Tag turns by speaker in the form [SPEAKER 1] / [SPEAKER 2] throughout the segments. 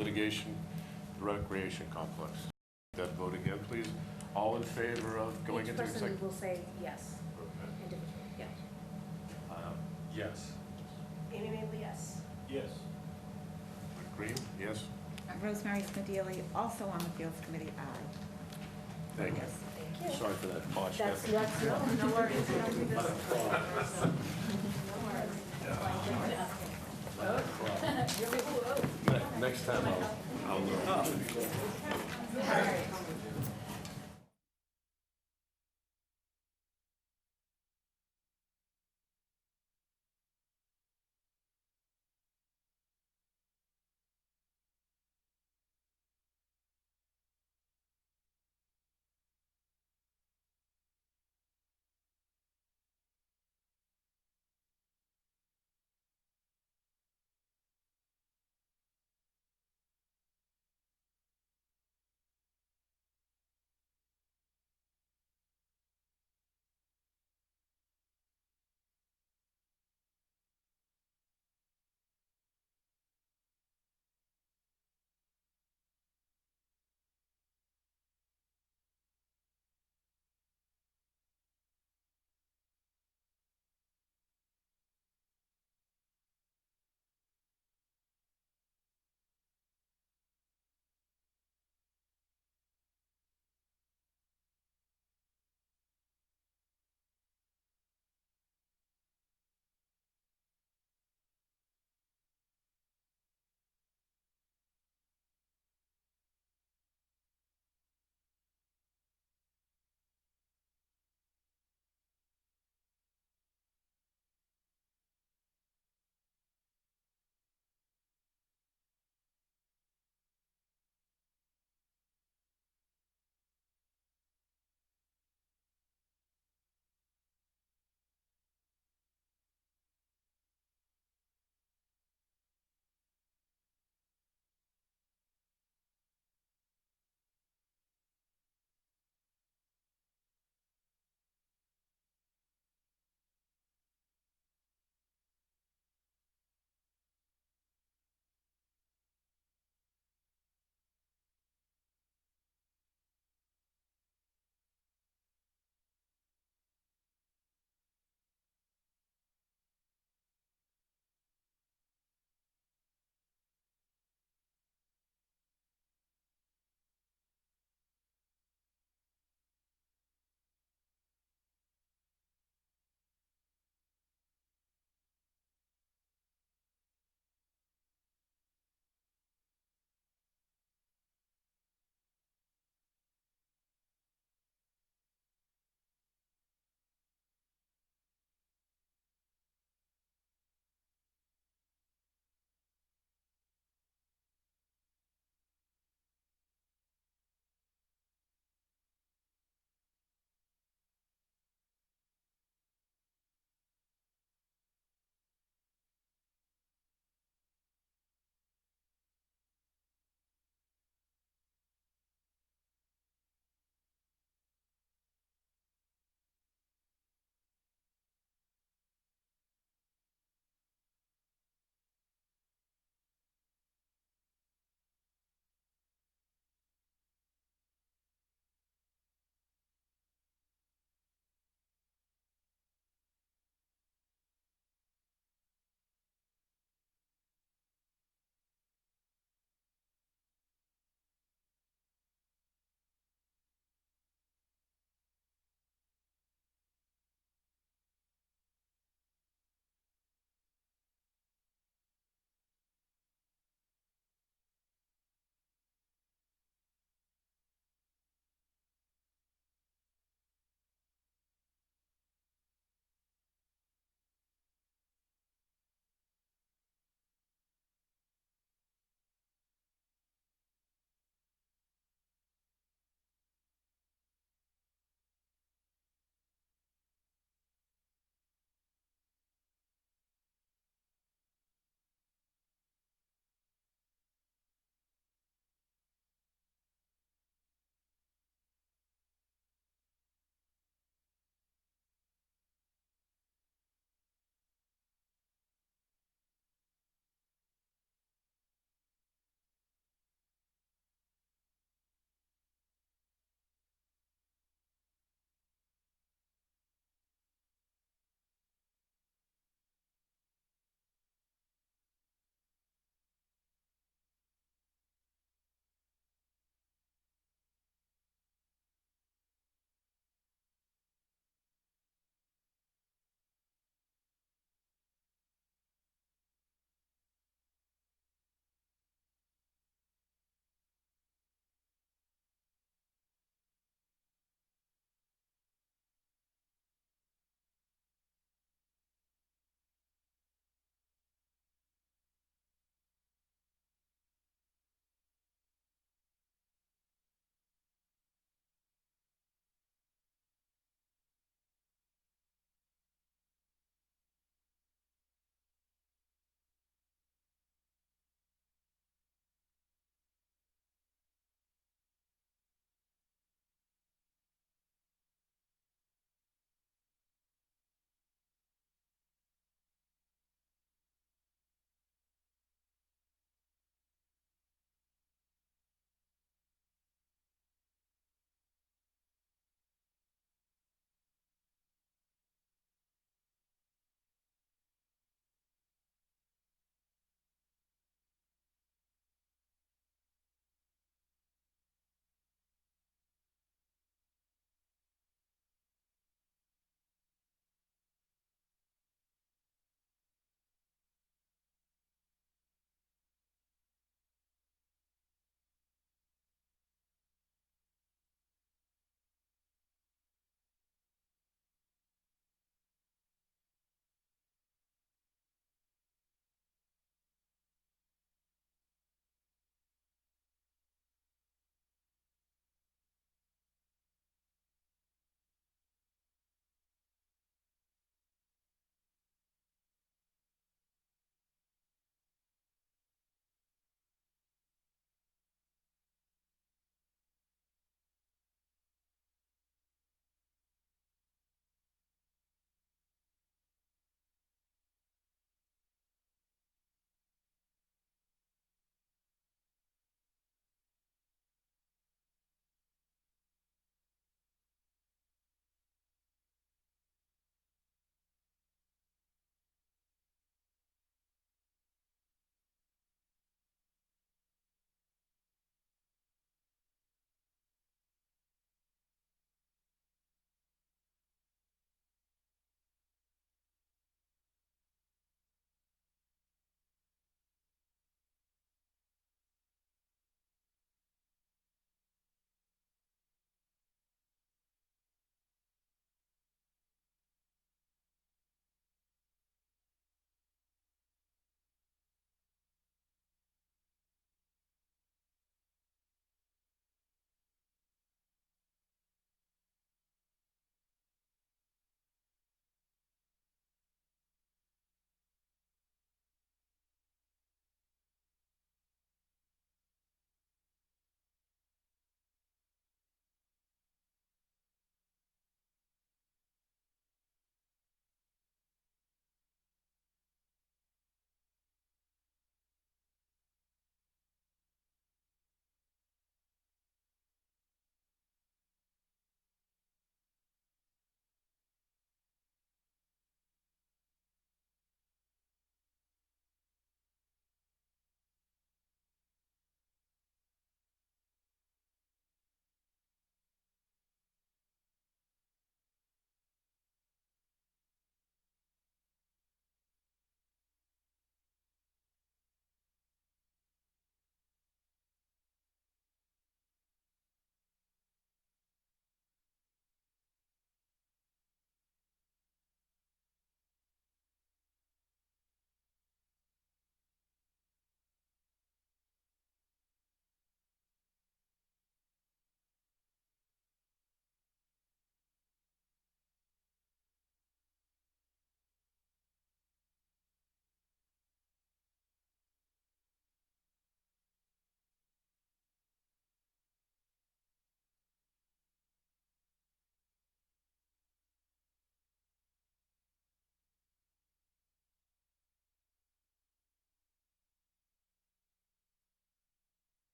[SPEAKER 1] litigation, recreation complex. That vote again, please. All in favor of going
[SPEAKER 2] Each
[SPEAKER 1] into
[SPEAKER 2] person
[SPEAKER 1] executive?
[SPEAKER 2] will say yes,
[SPEAKER 1] Okay.
[SPEAKER 2] individually, yeah.
[SPEAKER 3] Yes.
[SPEAKER 2] Amy Mabel, yes.
[SPEAKER 3] Yes.
[SPEAKER 1] Green, yes?
[SPEAKER 4] Rosemary Smedili, also on the Fields Committee, aye.
[SPEAKER 1] Thank you.
[SPEAKER 4] Yes.
[SPEAKER 2] Thank you.
[SPEAKER 1] Sorry for that botched
[SPEAKER 2] That's,
[SPEAKER 1] effort.
[SPEAKER 2] that's, no worries. We don't do this.
[SPEAKER 1] Next time I'll know.
[SPEAKER 2] All right.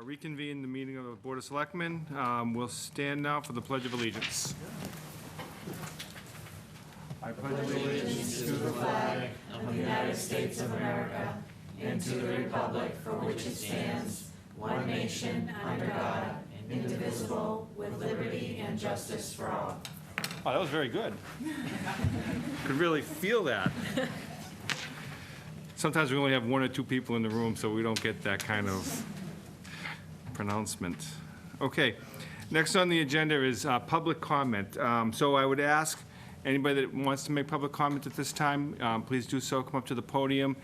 [SPEAKER 1] Reconvene the meeting of the Board of Selectmen. We'll stand now for the Pledge of Allegiance. I pledge allegiance to the flag
[SPEAKER 5] of the United States of America and to the republic for which it stands, one nation, under God, indivisible, with liberty and justice for all.
[SPEAKER 1] Oh, that was very good. Could really feel that. Sometimes we only have one or two people in the room, so we don't get that kind of pronouncement. Okay, next on the agenda is public comment. So I would ask anybody that wants to make public comment at this time, please do so. Come up to the podium,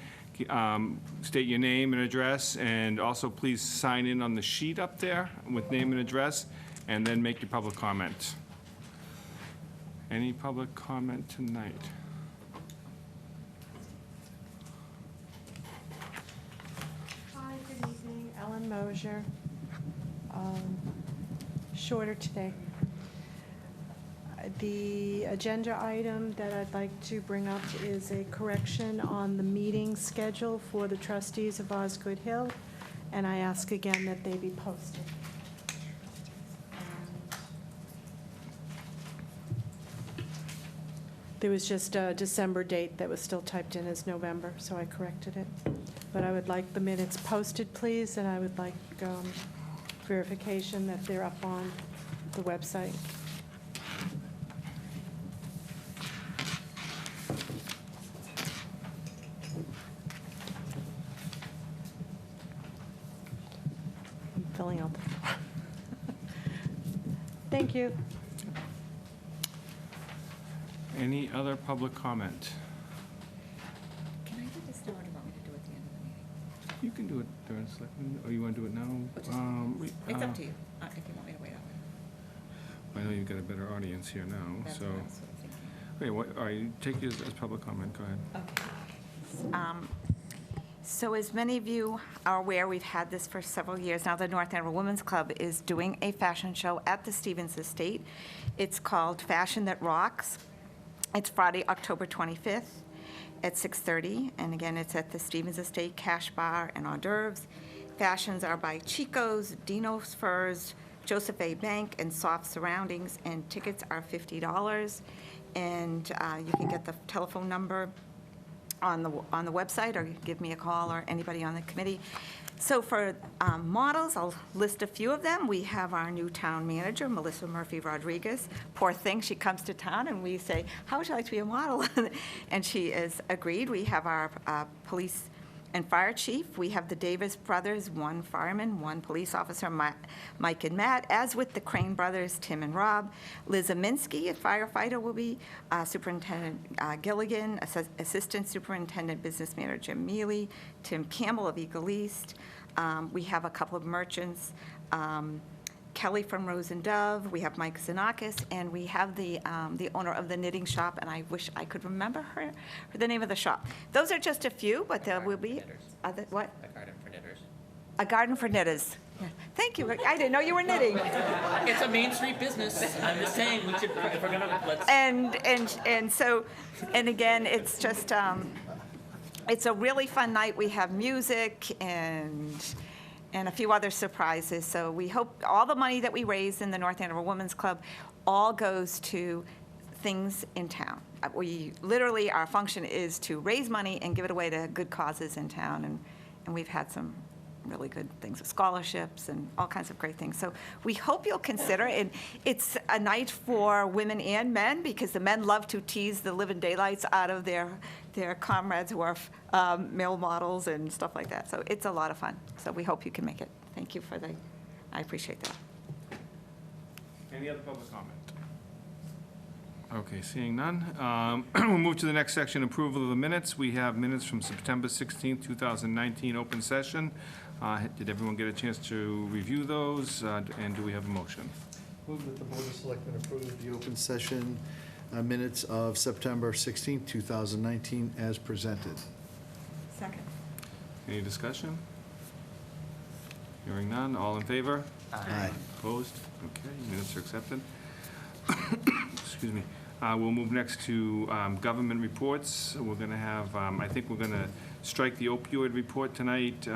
[SPEAKER 1] state your name and address, and also please sign in on the sheet up there with name and address, and then make your public comment. Any public comment tonight?
[SPEAKER 6] Hi, good evening. Ellen Mosier. Shorter today. The agenda item that I'd like to bring up is a correction on the meeting schedule for the trustees of Osgood Hill, and I ask again that they be posted. There was just a December date that was still typed in as November, so I corrected it. But I would like the minutes posted, please, and I would like verification that they're up on the website. I'm filling out the form. Thank you.
[SPEAKER 1] Any other public comment?
[SPEAKER 4] Can I do this now, or do you want me to do it at the end of the meeting?
[SPEAKER 1] You can do it during Selectmen, or you want to do it now?
[SPEAKER 4] It's up to you, if you want me to wait on it.
[SPEAKER 1] I know you've got a better audience here now,
[SPEAKER 4] That's
[SPEAKER 1] so.
[SPEAKER 4] what I was sort of thinking.
[SPEAKER 1] Okay, all right, take yours as public comment, go ahead.
[SPEAKER 4] Okay. So as many of you are aware, we've had this for several years now. The North Andover Women's Club is doing a fashion show at the Stevens Estate. It's called Fashion That Rocks. It's Friday, October 25th at 6:30. And again, it's at the Stevens Estate Cash Bar and Hors d'oeuvres. Fashions are by Chico's, Dino's Furs, Joseph A. Bank, and Soft Surroundings. And tickets are $50. And you can get the telephone number on the website, or you can give me a call, or anybody on the committee. So for models, I'll list a few of them. We have our new town manager, Melissa Murphy Rodriguez. Poor thing, she comes to town and we say, how would you like to be a model? And she is agreed. We have our police and fire chief. We have the Davis brothers, one fireman, one police officer, Mike and Matt, as with the Crane brothers, Tim and Rob. Liz Aminsky, a firefighter, will be Superintendent Gilligan, Assistant Superintendent Business Manager Jim Mealy, Tim Campbell of Eagle East. We have a couple of merchants, Kelly from Rose and Dove, we have Mike Zanakis, and we have the owner of the knitting shop, and I wish I could remember the name of the shop. Those are just a few, but there will be other, what?
[SPEAKER 5] A garden for knitters.
[SPEAKER 4] A garden for knitters. Yeah. Thank you. I didn't know you were knitting.
[SPEAKER 5] It's a Main Street business. I'm just saying, we should, if we're gonna, let's.
[SPEAKER 4] And so, and again, it's just, it's a really fun night. We have music and a few other surprises. So we hope all the money that we raise in the North Andover Women's Club all goes to things in town. We literally, our function is to raise money and give it away to good causes in town. And we've had some really good things with scholarships and all kinds of great things. So we hope you'll consider it. And it's a night for women and men, because the men love to tease the living daylights out of their comrades who are male models and stuff like that. So it's a lot of fun. So we hope you can make it. Thank you I appreciate that.
[SPEAKER 1] Any other public comment? Okay, seeing none. We'll move to the next section, approval of the minutes. We have minutes from September 16th, 2019, open session. Did everyone get a chance to review those? And do we have a motion?
[SPEAKER 7] Move that the Board of Selectmen approve the open session minutes of September 16th, 2019 as presented.
[SPEAKER 4] Second.
[SPEAKER 1] Any discussion? Hearing none, all in favor?
[SPEAKER 7] Aye.
[SPEAKER 1] Opposed? Okay, minutes are accepted. Excuse me. We'll move next to government reports. We're going to have, I think we're going to strike the opioid report tonight.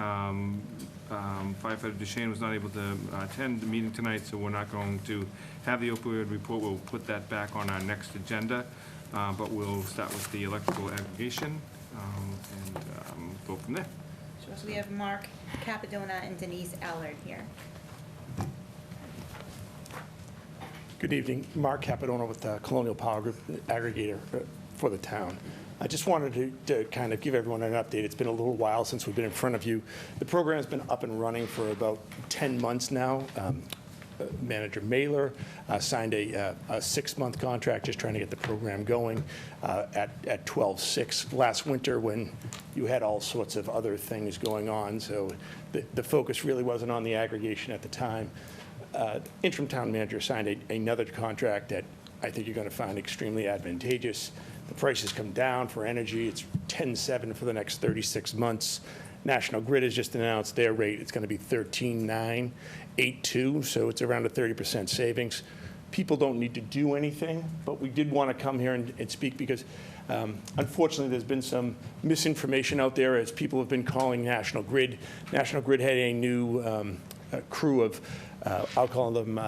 [SPEAKER 1] Firefighter Duchesne was not able to attend the meeting tonight, so we're not going to have the opioid report. We'll put that back on our next agenda, but we'll start with the electrical aggregation and go from there.
[SPEAKER 8] So we have Mark Capadona and Denise Allard here.
[SPEAKER 9] Good evening. Mark Capadona with Colonial Power Group aggregator for the town. I just wanted to kind of give everyone an update. It's been a little while since we've been in front of you. The program's been up and running for about 10 months now. Manager Mailer signed a 6-month contract just trying to get the program going at 12/6 last winter when you had all sorts of other things going on. So the focus really wasn't on the aggregation at the time. Interim town manager signed another contract that I think you're going to find extremely advantageous. The prices come down for energy. It's 10.7 for the next 36 months. National Grid has just announced their rate. It's going to be 13.982, so it's around a 30% savings. People don't need to do anything, but we did want to come here and speak because unfortunately there's been some misinformation out there as people have been calling National Grid. National Grid had a new crew of, I'll call them,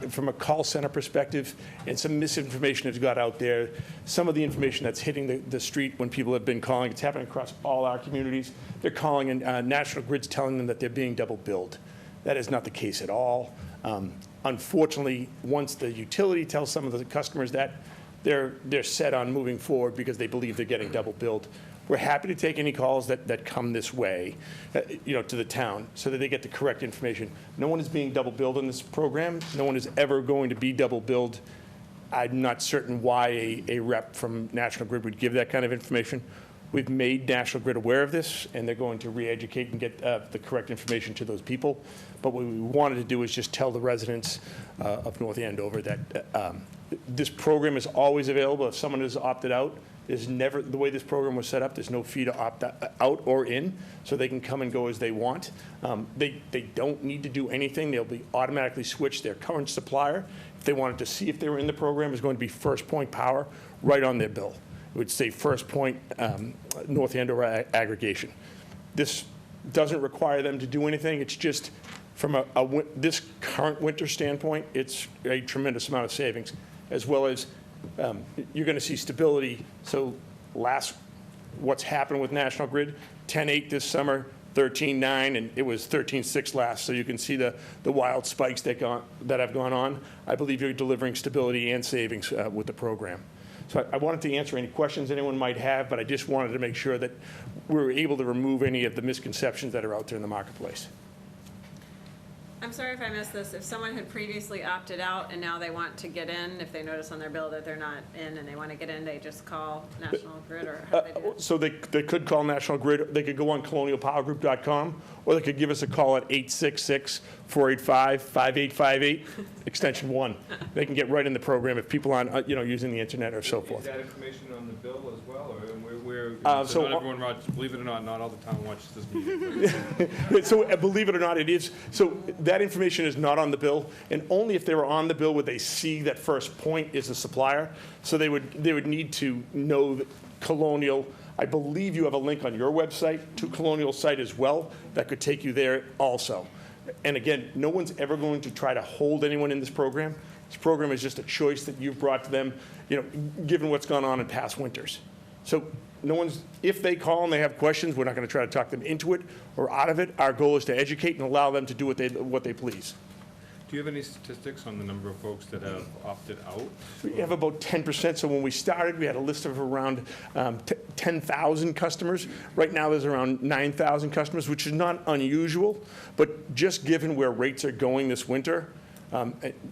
[SPEAKER 9] from a call center perspective, and some misinformation has got out there. Some of the information that's hitting the street when people have been calling, it's happening across all our communities. They're calling and National Grid's telling them that they're being double billed. That is not the case at all. Unfortunately, once the utility tells some of the customers that, they're set on moving forward because they believe they're getting double billed. We're happy to take any calls that come this way, to the town, so that they get the correct information. No one is being double billed in this program. No one is ever going to be double billed. I'm not certain why a rep from National Grid would give that kind of information. We've made National Grid aware of this, and they're going to re-educate and get the correct information to those people. But what we wanted to do is just tell the residents of North Andover that this program is always available. If someone has opted out, there's never, the way this program was set up, there's no fee to opt out or in, so they can come and go as they want. They don't need to do anything. They'll be automatically switched. Their current supplier, if they wanted to see if they were in the program, is going to be First Point Power right on their bill. It would say First Point North Andover Aggregation. This doesn't require them to do anything. It's just from this current winter standpoint, it's a tremendous amount of savings, as well as you're going to see stability. So what's happened with National Grid, 10.8 this summer, 13.9, and it was 13.6 last. So you can see the wild spikes that have gone on. I believe you're delivering stability and savings with the program. So I wanted to answer any questions anyone might have, but I just wanted to make sure that we were able to remove any of the misconceptions that are out there in the marketplace.
[SPEAKER 10] I'm sorry if I missed this. If someone had previously opted out and now they want to get in, if they notice on their bill that they're not in and they want to get in, they just call National Grid, or how do they do it?
[SPEAKER 9] So they could call National Grid. They could go on colonialpowergroup.com, or they could give us a call at 866-485-5858, extension 1. They can get right in the program if people aren't, using the internet or so forth.
[SPEAKER 1] Is that information on the bill as well, or
[SPEAKER 9] so
[SPEAKER 1] not everyone watches, believe it or not all the town watches this meeting.
[SPEAKER 9] So believe it or not, it is. So that information is not on the bill, and only if they were on the bill would they see that First Point is the supplier. So they would need to know that Colonial. I believe you have a link on your website to Colonial's site as well that could take you there also. And again, no one's ever going to try to hold anyone in this program. This program is just a choice that you've brought to them, given what's gone on in past winters. So if they call and they have questions, we're not going to try to talk them into it or out of it. Our goal is to educate and allow them to do what they please.
[SPEAKER 1] Do you have any statistics on the number of folks that have opted out?
[SPEAKER 9] We have about 10%. So when we started, we had a list of around 10,000 customers. Right now, there's around 9,000 customers, which is not unusual. But just given where rates are going this winter, I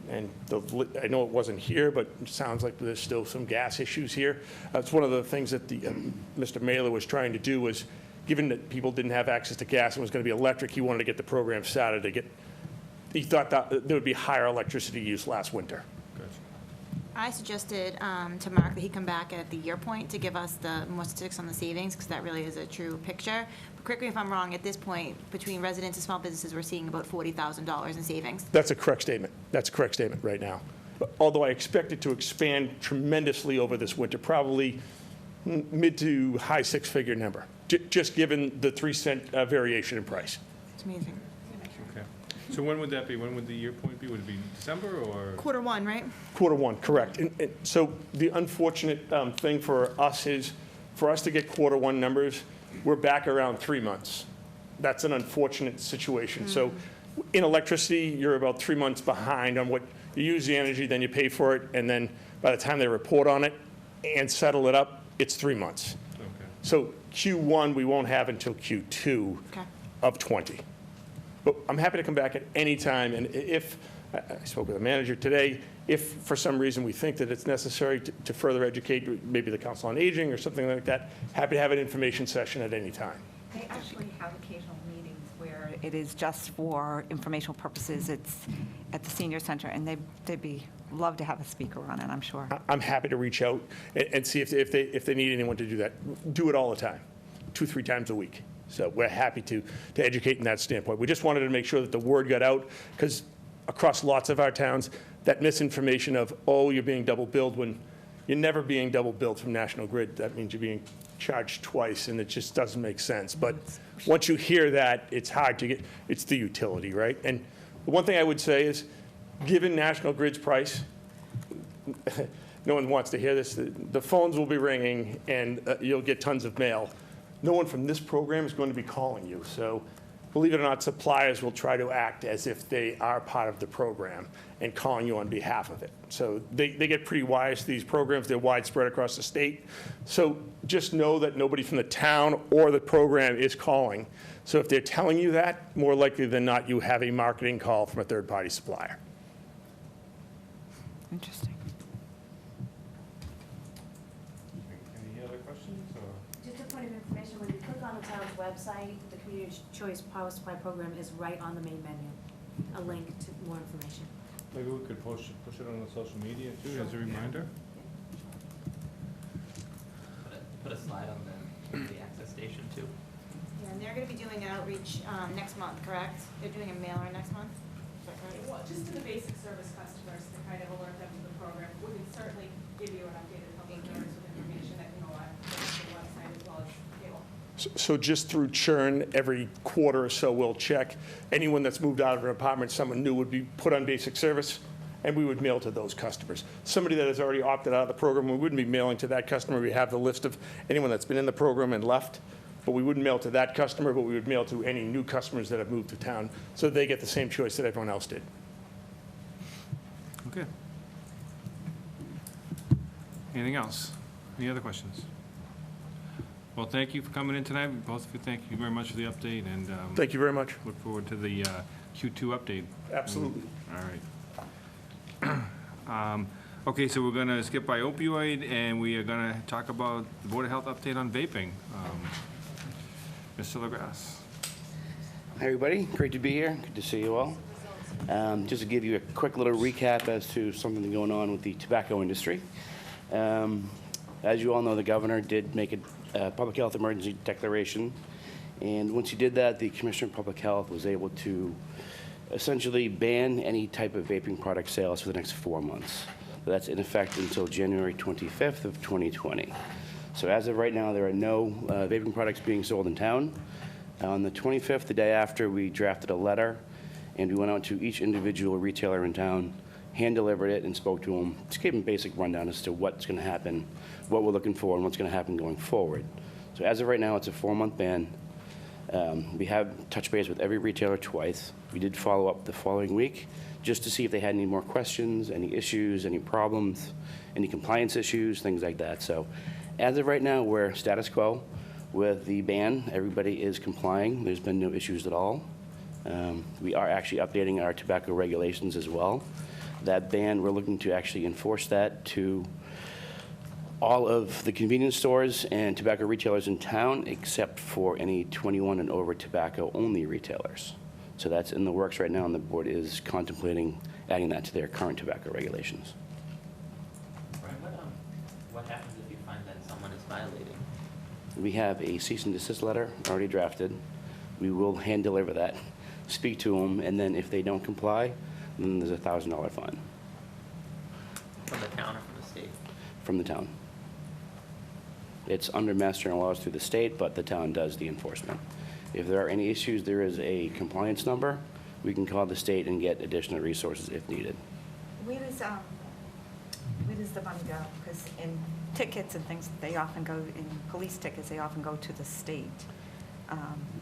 [SPEAKER 9] know it wasn't here, but it sounds like there's still some gas issues here. That's one of the things that Mr. Mailer was trying to do was, given that people didn't have access to gas and was going to be electric, he wanted to get the program started he thought that there would be higher electricity use last winter.
[SPEAKER 1] Gotcha.
[SPEAKER 8] I suggested to Mark that he come back at the year point to give us the more statistics on the savings, because that really is a true picture. But correct me if I'm wrong, at this point, between residents and small businesses, we're seeing about $40,000 in savings.
[SPEAKER 9] That's a correct statement. That's a correct statement right now. Although I expect it to expand tremendously over this winter, probably mid to high 6-figure number, just given the 3-cent variation in price.
[SPEAKER 8] It's amazing.
[SPEAKER 1] Okay. So when would that be? When would the year point be? Would it be December or?
[SPEAKER 8] Q1, right?
[SPEAKER 9] Q1, correct. And so the unfortunate thing for us is, for us to get Q1 numbers, we're back around 3 months. That's an unfortunate situation. So in electricity, you're about 3 months behind on what, you use the energy, then you pay for it, and then by the time they report on it and settle it up, it's 3 months.
[SPEAKER 1] Okay.
[SPEAKER 9] So Q1, we won't have until Q2
[SPEAKER 8] Okay.
[SPEAKER 9] of '20. But I'm happy to come back at any time, and if, I spoke with the manager today, if for some reason we think that it's necessary to further educate maybe the Council on Aging or something like that, happy to have an information session at any time.
[SPEAKER 4] They actually have occasional meetings where it is just for informational purposes. It's at the senior center, and they'd love to have a speaker on it, I'm sure.
[SPEAKER 9] I'm happy to reach out and see if they need anyone to do that. Do it all the time, 2-3 times a week. So we're happy to educate in that standpoint. We just wanted to make sure that the word got out, because across lots of our towns, that misinformation of, oh, you're being double billed, when you're never being double billed from National Grid. That means you're being charged twice, and it just doesn't make sense. But once you hear that, it's hard to get, it's the utility, right? And the one thing I would say is, given National Grid's price, no one wants to hear this, the phones will be ringing, and you'll get tons of mail. No one from this program is going to be calling you. So believe it or not, suppliers will try to act as if they are part of the program and calling you on behalf of it. So they get pretty wise to these programs. They're widespread across the state. So just know that nobody from the town or the program is calling. So if they're telling you that, more likely than not, you have a marketing call from a third-party supplier.
[SPEAKER 4] Interesting.
[SPEAKER 1] Any other questions? Or?
[SPEAKER 5] Just a point of information, when you click on the town's website, the Community Choice Power Supply Program is right on the main menu, a link to more information.
[SPEAKER 1] Maybe we could push it on the social media too, as a reminder?
[SPEAKER 11] Put a slide on the access station too.
[SPEAKER 8] Yeah, and they're going to be doing an outreach next month, correct? They're doing a mailer next month? Is that correct?
[SPEAKER 2] Well, just to the basic service customers to kind of alert them to the program. We can certainly give you an updated public notice with information that can go on the website as well as cable.
[SPEAKER 9] So just through churn, every quarter or so, we'll check. Anyone that's moved out of an apartment, someone new would be put on basic service, and we would mail to those customers. Somebody that has already opted out of the program, we wouldn't be mailing to that customer. We have the list of anyone that's been in the program and left, but we wouldn't mail to that customer, but we would mail to any new customers that have moved to town, so they get the same choice that everyone else did.
[SPEAKER 1] Okay. Anything else? Any other questions? Well, thank you for coming in tonight. Both of you, thank you very much for the update, and
[SPEAKER 9] Thank you very much.
[SPEAKER 1] look forward to the Q2 update.
[SPEAKER 9] Absolutely.
[SPEAKER 1] All right. Okay, so we're going to skip by opioid, and we are going to talk about the Board of Health update on vaping. Mr. LaGrasse.
[SPEAKER 12] Hi, everybody. Great to be here. Good to see you all. Just to give you a quick little recap as to something going on with the tobacco industry. As you all know, the governor did make a public health emergency declaration. And once he did that, the Commissioner of Public Health was able to essentially ban any type of vaping product sales for the next 4 months. So that's in effect until January 25th of 2020. So as of right now, there are no vaping products being sold in town. On the 25th, the day after, we drafted a letter, and we went out to each individual retailer in town, hand-delivered it, and spoke to them. Just gave them a basic rundown as to what's going to happen, what we're looking for, and what's going to happen going forward. So as of right now, it's a 4-month ban. We have touched base with every retailer twice. We did follow up the following week just to see if they had any more questions, any issues, any problems, any compliance issues, things like that. So as of right now, we're status quo with the ban. Everybody is complying. There's been no issues at all. We are actually updating our tobacco regulations as well. That ban, we're looking to actually enforce that to all of the convenience stores and tobacco retailers in town, except for any 21 and over tobacco-only retailers. So that's in the works right now, and the board is contemplating adding that to their current tobacco regulations.
[SPEAKER 11] Brian, what happens if you find that someone is violating?
[SPEAKER 12] We have a cease and desist letter already drafted. We will hand deliver that, speak to them, and then if they don't comply, then there's a $1,000 fine
[SPEAKER 11] From the town or from the state?
[SPEAKER 12] from the town. It's under mass general laws through the state, but the town does the enforcement. If there are any issues, there is a compliance number. We can call the state and get additional resources if needed.
[SPEAKER 4] Where does the money go? Because in tickets and things, they often go, in police tickets, they often go to the state.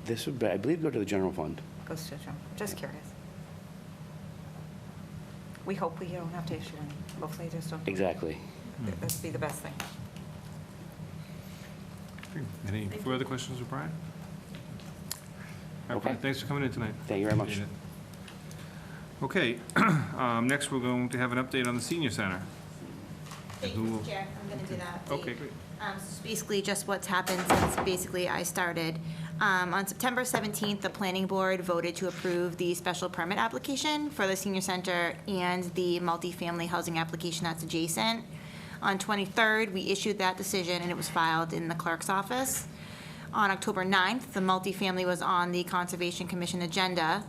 [SPEAKER 12] This would, I believe, go to the general fund.
[SPEAKER 4] Goes to, just curious. We hope we don't have to issue any. Hopefully they just don't.
[SPEAKER 12] Exactly.
[SPEAKER 4] That'd be the best thing.
[SPEAKER 1] Any further questions with Brian?
[SPEAKER 12] Okay.
[SPEAKER 1] Thanks for coming in tonight.
[SPEAKER 12] Thank you very much.
[SPEAKER 1] Appreciate it. Okay, next we're going to have an update on the senior center.
[SPEAKER 8] Thank you, Mr. Chair. I'm going to do that.
[SPEAKER 1] Okay, great.
[SPEAKER 8] So it's basically just what's happened since basically I started. On September 17th, the planning board voted to approve the special permit application for the senior center and the multifamily housing application that's adjacent. On 23rd, we issued that decision and it was filed in the clerk's office. On October 9th, the multifamily was on the Conservation Commission agenda.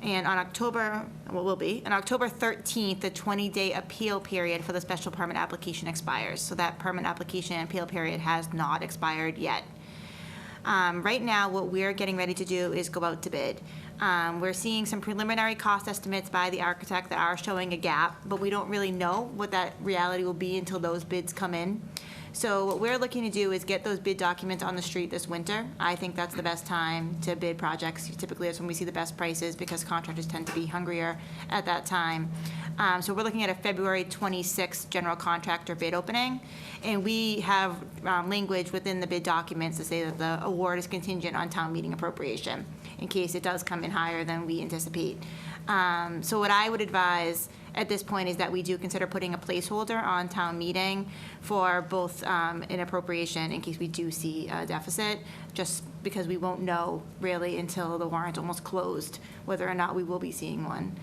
[SPEAKER 8] And on October 13th, the 20-day appeal period for the special permit application expires. So that permit application and appeal period has not expired yet. Right now, what we're getting ready to do is go out to bid. We're seeing some preliminary cost estimates by the architect that are showing a gap, but we don't really know what that reality will be until those bids come in. So what we're looking to do is get those bid documents on the street this winter. I think that's the best time to bid projects. Typically, that's when we see the best prices because contractors tend to be hungrier at that time. So we're looking at a February 26th general contractor bid opening. And we have language within the bid documents to say that the award is contingent on town meeting appropriation in case it does come in higher than we anticipate. So what I would advise at this point is that we do consider putting a placeholder on town meeting for both an appropriation in case we do see a deficit, just because we won't know really until the warrant almost closed whether or not we will be seeing one.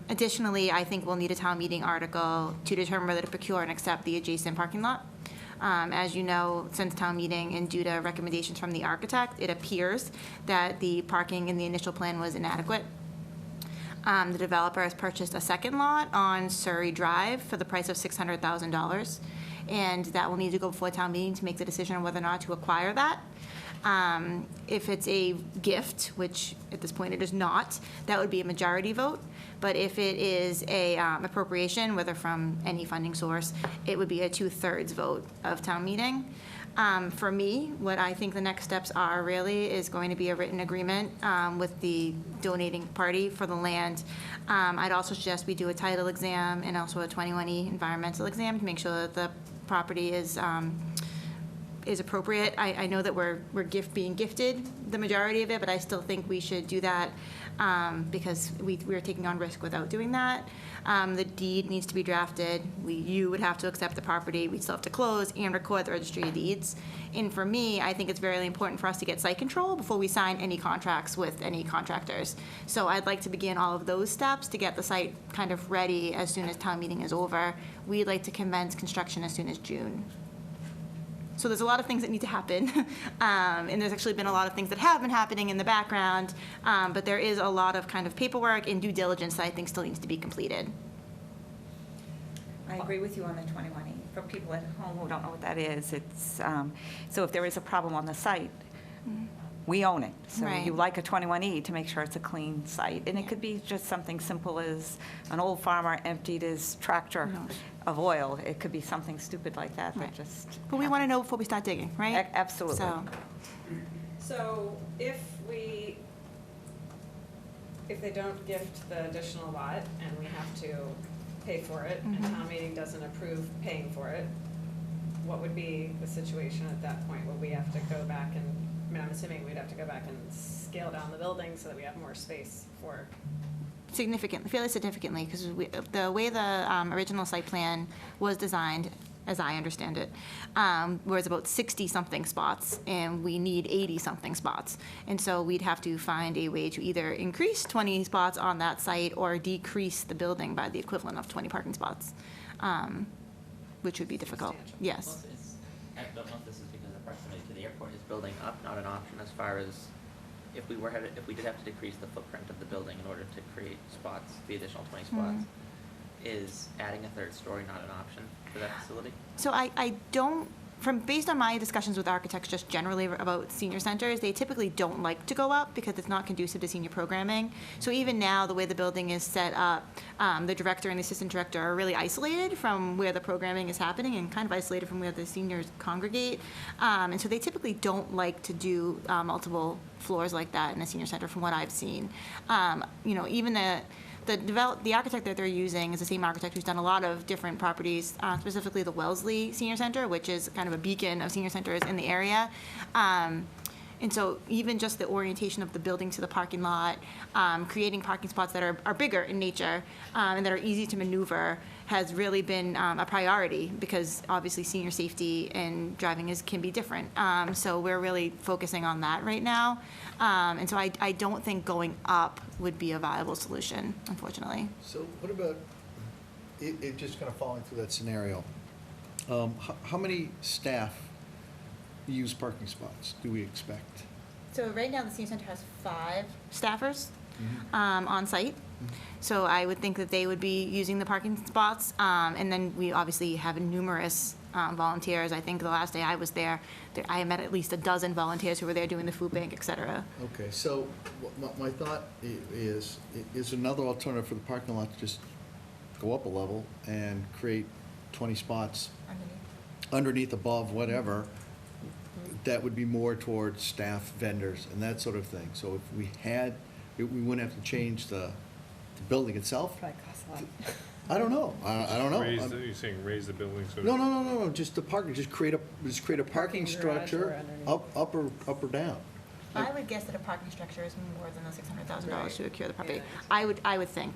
[SPEAKER 8] Additionally, I think we'll need a town meeting article to determine whether to procure and accept the adjacent parking lot. As you know, since town meeting and due to recommendations from the architect, it appears that the parking in the initial plan was inadequate. The developer has purchased a second lot on Surrey Drive for the price of $600,000, and that will need to go before town meeting to make the decision on whether or not to acquire that. If it's a gift, which at this point it is not, that would be a majority vote. But if it is a appropriation, whether from any funding source, it would be a 2/3 vote of town meeting. For me, what I think the next steps are really is going to be a written agreement with the donating party for the land. I'd also suggest we do a title exam and also a 21E environmental exam to make sure that the property is appropriate. I know that we're being gifted the majority of it, but I still think we should do that because we're taking on risk without doing that. The deed needs to be drafted. You would have to accept the property. We'd still have to close and record the registry of deeds. And for me, I think it's very important for us to get site control before we sign any contracts with any contractors. So I'd like to begin all of those steps to get the site kind of ready as soon as town meeting is over. We'd like to commence construction as soon as June. So there's a lot of things that need to happen, and there's actually been a lot of things that have been happening in the background, but there is a lot of kind of paperwork and due diligence that I think still needs to be completed.
[SPEAKER 4] I agree with you on the 21E. For people at home who don't know what that is, it's, so if there is a problem on the site, we own it. So
[SPEAKER 8] Right.
[SPEAKER 4] you like a 21E to make sure it's a clean site. And it could be just something simple as an old farmer emptied his tractor of oil. It could be something stupid like that that
[SPEAKER 8] Right.
[SPEAKER 4] just.
[SPEAKER 8] But we want to know before we start digging, right?
[SPEAKER 4] Absolutely.
[SPEAKER 10] So if they don't gift the additional lot and we have to pay for it and town meeting doesn't approve paying for it, what would be the situation at that point? Will we have to go back and, I mean, I'm assuming we'd have to go back and scale down the building so that we have more space for.
[SPEAKER 8] Fairly significantly, because the way the original site plan was designed, as I understand it, was about 60-something spots, and we need 80-something spots. And so we'd have to find a way to either increase 20 spots on that site or decrease the building by the equivalent of 20 parking spots, which would be difficult. Yes.
[SPEAKER 11] Well, I don't know if this is because the proximity to the airport is building up, not an option as far as if we did have to decrease the footprint of the building in order to create spots, the additional 20 spots, is adding a third story not an option for that facility?
[SPEAKER 8] So I don't based on my discussions with architects just generally about senior centers, they typically don't like to go up because it's not conducive to senior programming. So even now, the way the building is set up, the director and the assistant director are really isolated from where the programming is happening and kind of isolated from where the seniors congregate. And so they typically don't like to do multiple floors like that in a senior center from what I've seen. Even the architect that they're using is the same architect who's done a lot of different properties, specifically the Wellesley Senior Center, which is kind of a beacon of senior centers in the area. And so even just the orientation of the building to the parking lot, creating parking spots that are bigger in nature and that are easy to maneuver has really been a priority because obviously senior safety and driving can be different. So we're really focusing on that right now. And so I don't think going up would be a viable solution, unfortunately.
[SPEAKER 7] So what about, it just kind of following through that scenario, how many staff use parking spots do we expect?
[SPEAKER 8] So right now, the senior center has 5 staffers on site. So I would think that they would be using the parking spots. And then we obviously have numerous volunteers. I think the last day I was there, I met at least a dozen volunteers who were there doing the food bank, et cetera.
[SPEAKER 7] Okay, so my thought is another alternative for the parking lot to just go up a level and create 20 spots underneath, above, whatever, that would be more towards staff, vendors, and that sort of thing. So if we had, we wouldn't have to change the building itself.
[SPEAKER 4] Probably costs a lot.
[SPEAKER 7] I don't know. I don't know.
[SPEAKER 1] You're saying raise the building so.
[SPEAKER 7] No, just the parking, just create a parking structure, up or down.
[SPEAKER 8] I would guess that a parking structure is more than the $600,000 to acquire the property.
[SPEAKER 2] Yeah.
[SPEAKER 8] I would think,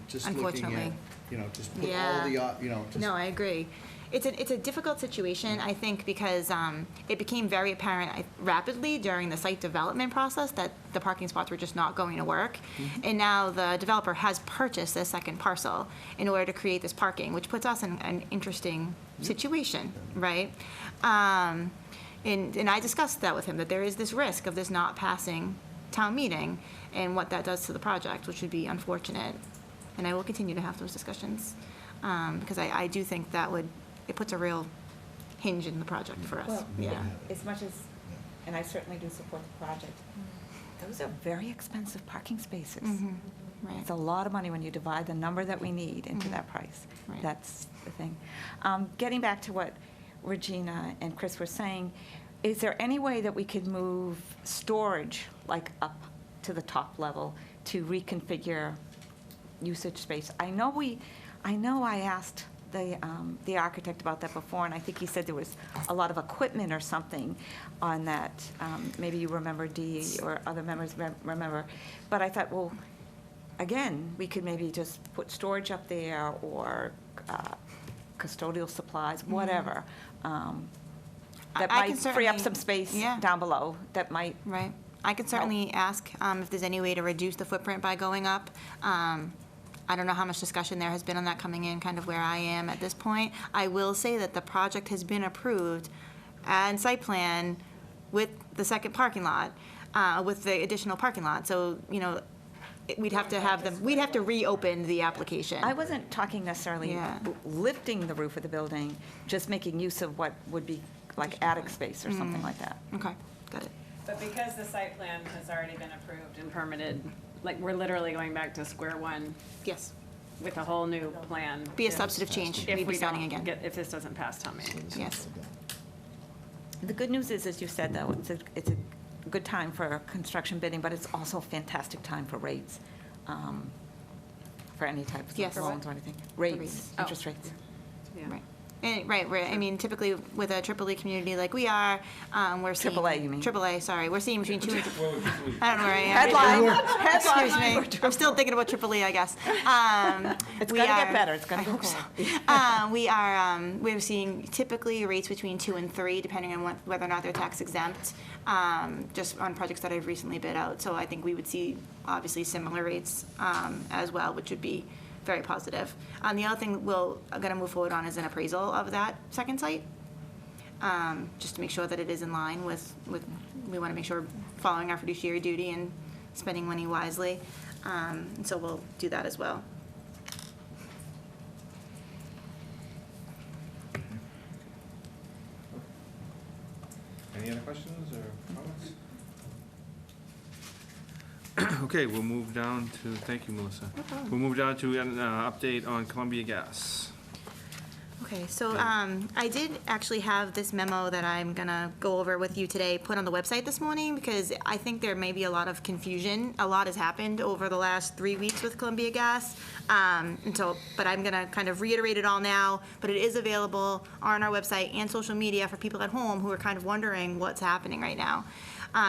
[SPEAKER 7] Just looking
[SPEAKER 8] unfortunately.
[SPEAKER 7] at, just put all
[SPEAKER 8] Yeah.
[SPEAKER 7] the, just.
[SPEAKER 8] No, I agree. It's a difficult situation, I think, because it became very apparent rapidly during the site development process that the parking spots were just not going to work. And now the developer has purchased a second parcel in order to create this parking, which puts us in an interesting situation, right? And I discussed that with him, that there is this risk of this not passing town meeting and what that does to the project, which would be unfortunate. And I will continue to have those discussions, because I do think it puts a real hinge in the project for us.
[SPEAKER 4] Well,
[SPEAKER 8] Yeah.
[SPEAKER 4] As much as, and I certainly do support the project, those are very expensive parking spaces.
[SPEAKER 8] Right.
[SPEAKER 4] It's a lot of money when you divide the number that we need into that price.
[SPEAKER 8] Right.
[SPEAKER 4] That's the thing. Getting back to what Regina and Chris were saying, is there any way that we could move storage like up to the top level to reconfigure usage space? I know I asked the architect about that before, and I think he said there was a lot of equipment or something on that. Maybe you remember, Dee, or other members remember. But I thought, well, again, we could maybe just put storage up there or custodial supplies, whatever. That
[SPEAKER 8] I can
[SPEAKER 4] might free up
[SPEAKER 8] certainly-
[SPEAKER 4] some space
[SPEAKER 8] yeah.
[SPEAKER 4] down below. That might.
[SPEAKER 8] Right. I could certainly ask if there's any way to reduce the footprint by going up. I don't know how much discussion there has been on that coming in, kind of where I am at this point. I will say that the project has been approved and site plan with the second parking lot, with the additional parking lot. So, we'd have to reopen the application.
[SPEAKER 4] I wasn't talking necessarily
[SPEAKER 8] Yeah.
[SPEAKER 4] lifting the roof of the building, just making use of what would be like attic space or something like that.
[SPEAKER 8] Okay, got it.
[SPEAKER 10] But because the site plan has already been approved and permitted, like, we're literally going back to square one
[SPEAKER 8] Yes.
[SPEAKER 10] with a whole new plan.
[SPEAKER 8] Be a substantive change.
[SPEAKER 10] If
[SPEAKER 8] We'd be
[SPEAKER 10] we
[SPEAKER 8] starting
[SPEAKER 10] don't
[SPEAKER 8] again.
[SPEAKER 10] if this doesn't pass town meeting.
[SPEAKER 8] Yes.
[SPEAKER 4] The good news is, as you said, though, it's a good time for construction bidding, but it's also a fantastic time for rates, for any type
[SPEAKER 8] Yes.
[SPEAKER 4] of loans or anything.
[SPEAKER 8] rates.
[SPEAKER 4] Rates,
[SPEAKER 10] Oh.
[SPEAKER 4] interest rates.
[SPEAKER 10] Yeah.
[SPEAKER 8] Right. Right. I mean, typically with a AAA community like we are, we're seeing.
[SPEAKER 4] AAA, you mean?
[SPEAKER 8] AAA, sorry. We're seeing between 2 and. I don't know where I am.
[SPEAKER 4] Headline.
[SPEAKER 8] Excuse me. I'm still thinking about AAA, I guess.
[SPEAKER 4] It's
[SPEAKER 8] we
[SPEAKER 4] gonna
[SPEAKER 8] are-
[SPEAKER 4] get better, it's gonna
[SPEAKER 8] I
[SPEAKER 4] get
[SPEAKER 8] hope so. We're seeing typically rates between 2 and 3, depending on whether or not they're tax exempt, just on projects that I've recently bid out. So I think we would see obviously similar rates as well, which would be very positive. The other thing we're going to move forward on is an appraisal of that second site, just to make sure that it is in line with we want to make sure we're following our fiduciary duty and spending money wisely. And so we'll do that as well.
[SPEAKER 1] Any other questions or comments? Okay, we'll move down to, thank you, Melissa. We'll move down to an update on Columbia Gas.
[SPEAKER 8] Okay, so I did actually have this memo that I'm gonna go over with you today put on the website this morning because I think there may be a lot of confusion. A lot has happened over the last 3 weeks with Columbia Gas. But I'm gonna kind of reiterate it all now, but it is available on our website and social media for people at home who are kind of wondering what's happening right now.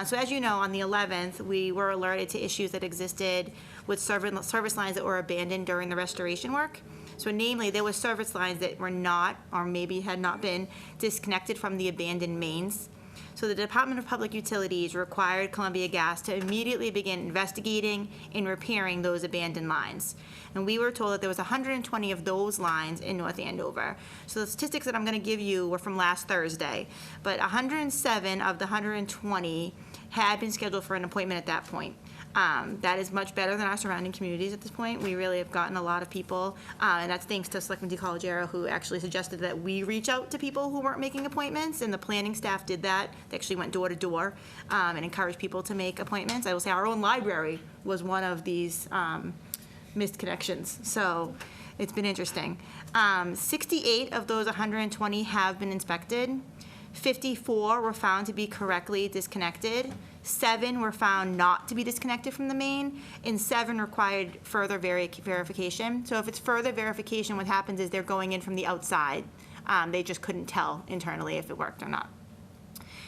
[SPEAKER 8] So as you know, on the 11th, we were alerted to issues that existed with service lines that were abandoned during the restoration work. So namely, there were service lines that were not, or maybe had not been, disconnected from the abandoned mains. So the Department of Public Utilities required Columbia Gas to immediately begin investigating and repairing those abandoned lines. And we were told that there was 120 of those lines in North Andover. So the statistics that I'm gonna give you were from last Thursday, but 107 of the 120 had been scheduled for an appointment at that point. That is much better than our surrounding communities at this point. We really have gotten a lot of people, and that's thanks to Selectman DeCollegiero, who actually suggested that we reach out to people who weren't making appointments, and the planning staff did that. They actually went door to door and encouraged people to make appointments. I will say our own library was one of these missed connections, so it's been interesting. 68 of those 120 have been inspected. 54 were found to be correctly disconnected. 7 were found not to be disconnected from the main, and 7 required further verification. So if it's further verification, what happens is they're going in from the outside. They just couldn't tell internally if it worked or not.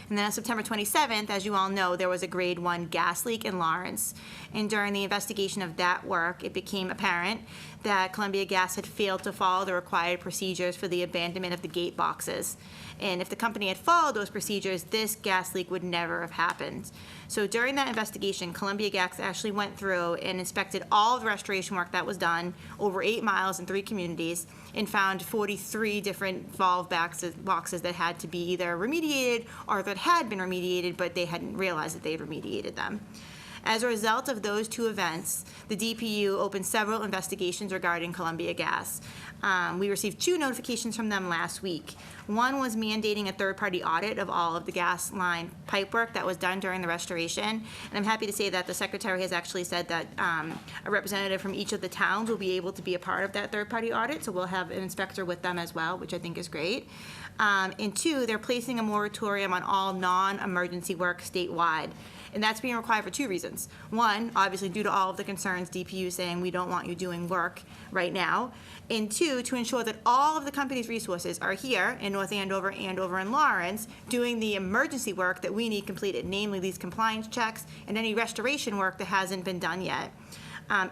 [SPEAKER 8] And then on September 27th, as you all know, there was a grade 1 gas leak in Lawrence. And during the investigation of that work, it became apparent that Columbia Gas had failed to follow the required procedures for the abandonment of the gate boxes. And if the company had followed those procedures, this gas leak would never have happened. So during that investigation, Columbia Gas actually went through and inspected all of the restoration work that was done over 8 miles in 3 communities and found 43 different valve boxes that had to be either remediated or that had been remediated, but they hadn't realized that they had remediated them. As a result of those 2 events, the DPU opened several investigations regarding Columbia Gas. We received 2 notifications from them last week. One was mandating a third-party audit of all of the gas line pipework that was done during the restoration. And I'm happy to say that the secretary has actually said that a representative from each of the towns will be able to be a part of that third-party audit, so we'll have an inspector with them as well, which I think is great. And 2, they're placing a moratorium on all non-emergency work statewide. And that's being required for 2 reasons. 1, obviously due to all of the concerns, DPU saying we don't want you doing work right now. And 2, to ensure that all of the company's resources are here in North Andover and over in Lawrence doing the emergency work that we need completed, namely these compliance checks and any restoration work that hasn't been done yet.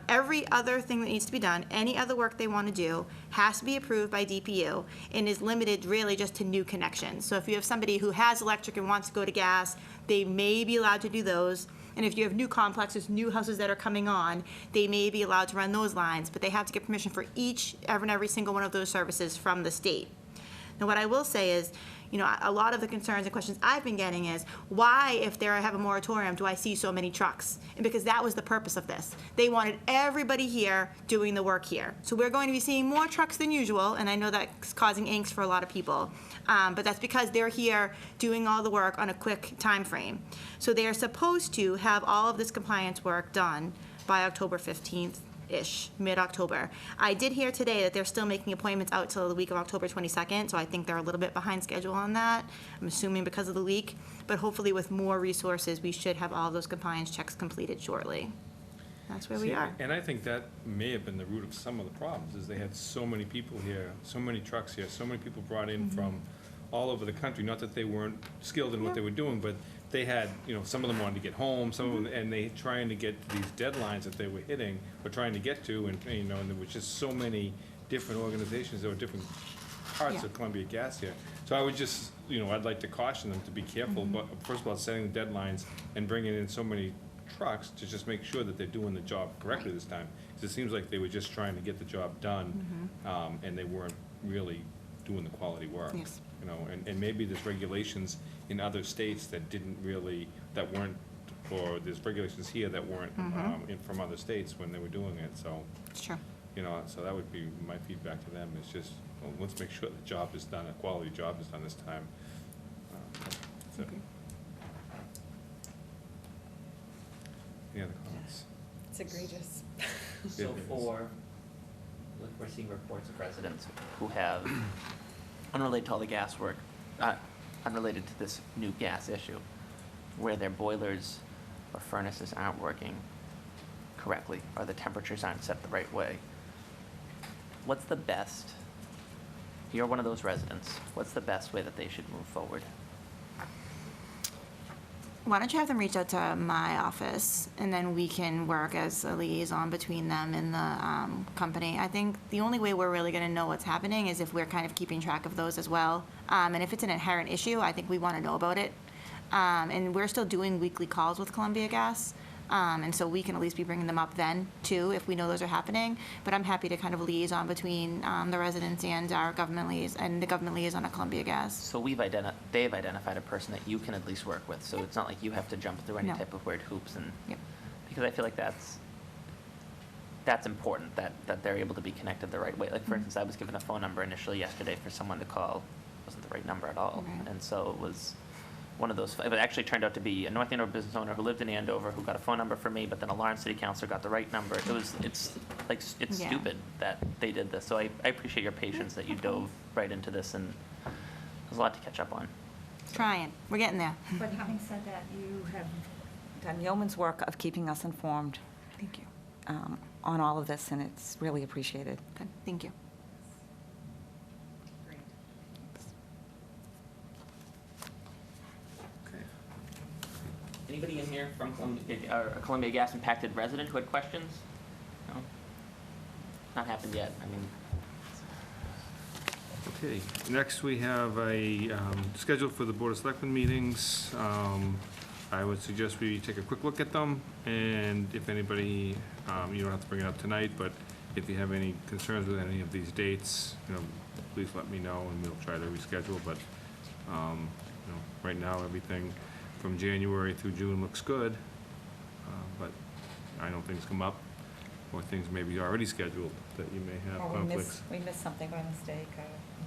[SPEAKER 8] Every other thing that needs to be done, any other work they want to do, has to be approved by DPU and is limited really just to new connections. So if you have somebody who has electric and wants to go to gas, they may be allowed to do those. And if you have new complexes, new houses that are coming on, they may be allowed to run those lines, but they have to get permission for each and every single one of those services from the state. Now, what I will say is, you know, a lot of the concerns and questions I've been getting is, why, if there I have a moratorium, do I see so many trucks? And because that was the purpose of this. They wanted everybody here doing the work here. So we're going to be seeing more trucks than usual, and I know that's causing angst for a lot of people. But that's because they're here doing all the work on a quick time frame. So they are supposed to have all of this compliance work done by October 15th-ish, mid-October. I did hear today that they're still making appointments out till the week of October 22nd, so I think they're a little bit behind schedule on that. I'm assuming because of the leak, but hopefully with more resources, we should have all those compliance checks completed shortly. That's where we
[SPEAKER 1] See,
[SPEAKER 8] are.
[SPEAKER 1] And I think that may have been the root of some of the problems, is they had so many people here, so many trucks here, so many people brought in from all over the country. Not that they weren't skilled in what they were doing, but they had, you know, some of them wanted to get home, some of them, and they trying to get to these deadlines that they were hitting, or trying to get to, and, you know, and there was just so many different organizations, there were different parts of Columbia Gas here. So I would just, you know, I'd like to caution them to be careful, but first of all, setting the deadlines and bringing in so many trucks to just make sure that they're doing the job correctly this time. Because it seems like they were just trying to get the job done, and they weren't really doing the quality work.
[SPEAKER 8] Yes.
[SPEAKER 1] You know, and maybe there's regulations in other states that didn't really, that weren't, or there's regulations here that weren't from other states when they were doing it, so.
[SPEAKER 8] It's true.
[SPEAKER 1] You know, so that would be my feedback to them, is just, well, let's make sure the job is done, a quality job is done this time. That's it. Any other comments?
[SPEAKER 10] It's egregious.
[SPEAKER 11] So
[SPEAKER 1] It is.
[SPEAKER 11] we're seeing reports of residents who have, unrelated to all the gas work, unrelated to this new gas issue, where their boilers or furnaces aren't working correctly, or the temperatures aren't set the right way. What's the best, you're one of those residents, what's the best way that they should move forward?
[SPEAKER 8] Why don't you have them reach out to my office, and then we can work as a liaison between them and the company. I think the only way we're really going to know what's happening is if we're kind of keeping track of those as well. And if it's an inherent issue, I think we want to know about it. And we're still doing weekly calls with Columbia Gas. And so we can at least be bringing them up then, too, if we know those are happening. But I'm happy to kind of liaison between the residents and our government and the government liaison at Columbia Gas.
[SPEAKER 11] So they've identified a person that you can at least work with, so it's not like you have to jump through any
[SPEAKER 8] No.
[SPEAKER 11] type of weird hoops, and,
[SPEAKER 8] Yep.
[SPEAKER 11] because I feel like that's important, that they're able to be connected the right way. Like, for instance, I was given a phone number initially yesterday for someone to call, wasn't the right number at all,
[SPEAKER 8] Right.
[SPEAKER 11] and so it was one of those, it actually turned out to be a North Andover business owner who lived in Andover, who got a phone number for me, but then a Lawrence City Councilor got the right number. It's
[SPEAKER 8] Yeah.
[SPEAKER 11] stupid that they did this, so I appreciate your patience that you dove right into this, and there's a lot to catch up on.
[SPEAKER 8] Trying. We're getting there.
[SPEAKER 4] But having said that, you have done yeoman's work of keeping us informed
[SPEAKER 8] Thank you.
[SPEAKER 4] on all of this, and it's really appreciated.
[SPEAKER 8] Good. Thank you.
[SPEAKER 1] Okay.
[SPEAKER 11] Anybody in here from a Columbia Gas impacted resident who had questions? No? Not happened yet, I mean.
[SPEAKER 1] Okay, next we have a schedule for the Board of Selectmen meetings. I would suggest we take a quick look at them, and if anybody, you don't have to bring it up tonight, but if you have any concerns with any of these dates, please let me know, and we'll try to reschedule, but, right now, everything from January through June looks good, but I know things come up, or things may be already scheduled that you may have
[SPEAKER 4] Or
[SPEAKER 1] conflicts.
[SPEAKER 4] we missed something by mistake,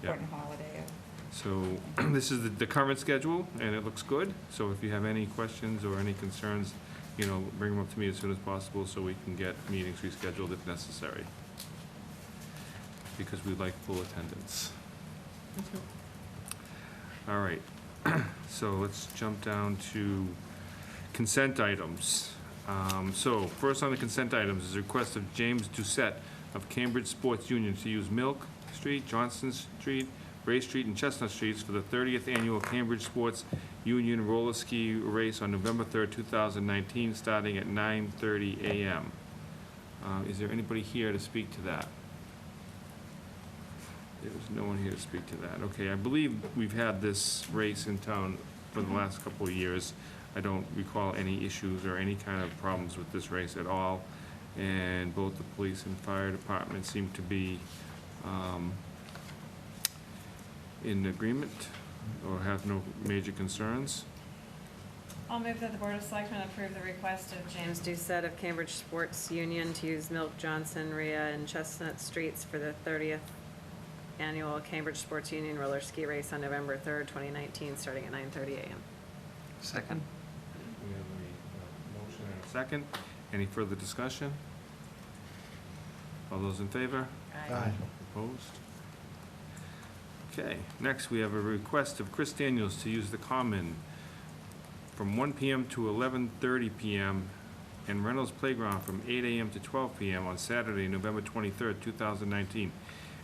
[SPEAKER 1] Yeah.
[SPEAKER 4] important holiday.
[SPEAKER 1] So this is the current schedule, and it looks good. So if you have any questions or any concerns, bring them up to me as soon as possible so we can get meetings rescheduled if necessary. Because we like full attendance. All right, so let's jump down to consent items. So first on the consent items is a request of James Doucett of Cambridge Sports Union to use Milk Street, Johnston Street, Ray Street, and Chestnut Streets for the 30th Annual Cambridge Sports Union rollerski race on November 3rd, 2019, starting at 9:30 a.m. Is there anybody here to speak to that? There's no one here to speak to that. Okay, I believe we've had this race in town for the last couple of years. I don't recall any issues or any kind of problems with this race at all. And both the police and fire department seem to be in agreement or have no major concerns.
[SPEAKER 10] I'll move that the Board of Selectmen approve the request of James Doucett of Cambridge Sports Union to use Milk, Johnson, Rhea, and Chestnut Streets for the 30th Annual Cambridge Sports Union roller ski race on November 3rd, 2019, starting at 9:30 a.m.
[SPEAKER 5] Second.
[SPEAKER 1] We have a motion and a second. Any further discussion? All those in favor?
[SPEAKER 7] Aye.
[SPEAKER 1] Opposed? Okay, next we have a request of Chris Daniels to use the Common from 1 p.m. to 11:30 p.m. and Reynolds Playground from 8 a.m. to 12 p.m. on Saturday, November 23rd, 2019,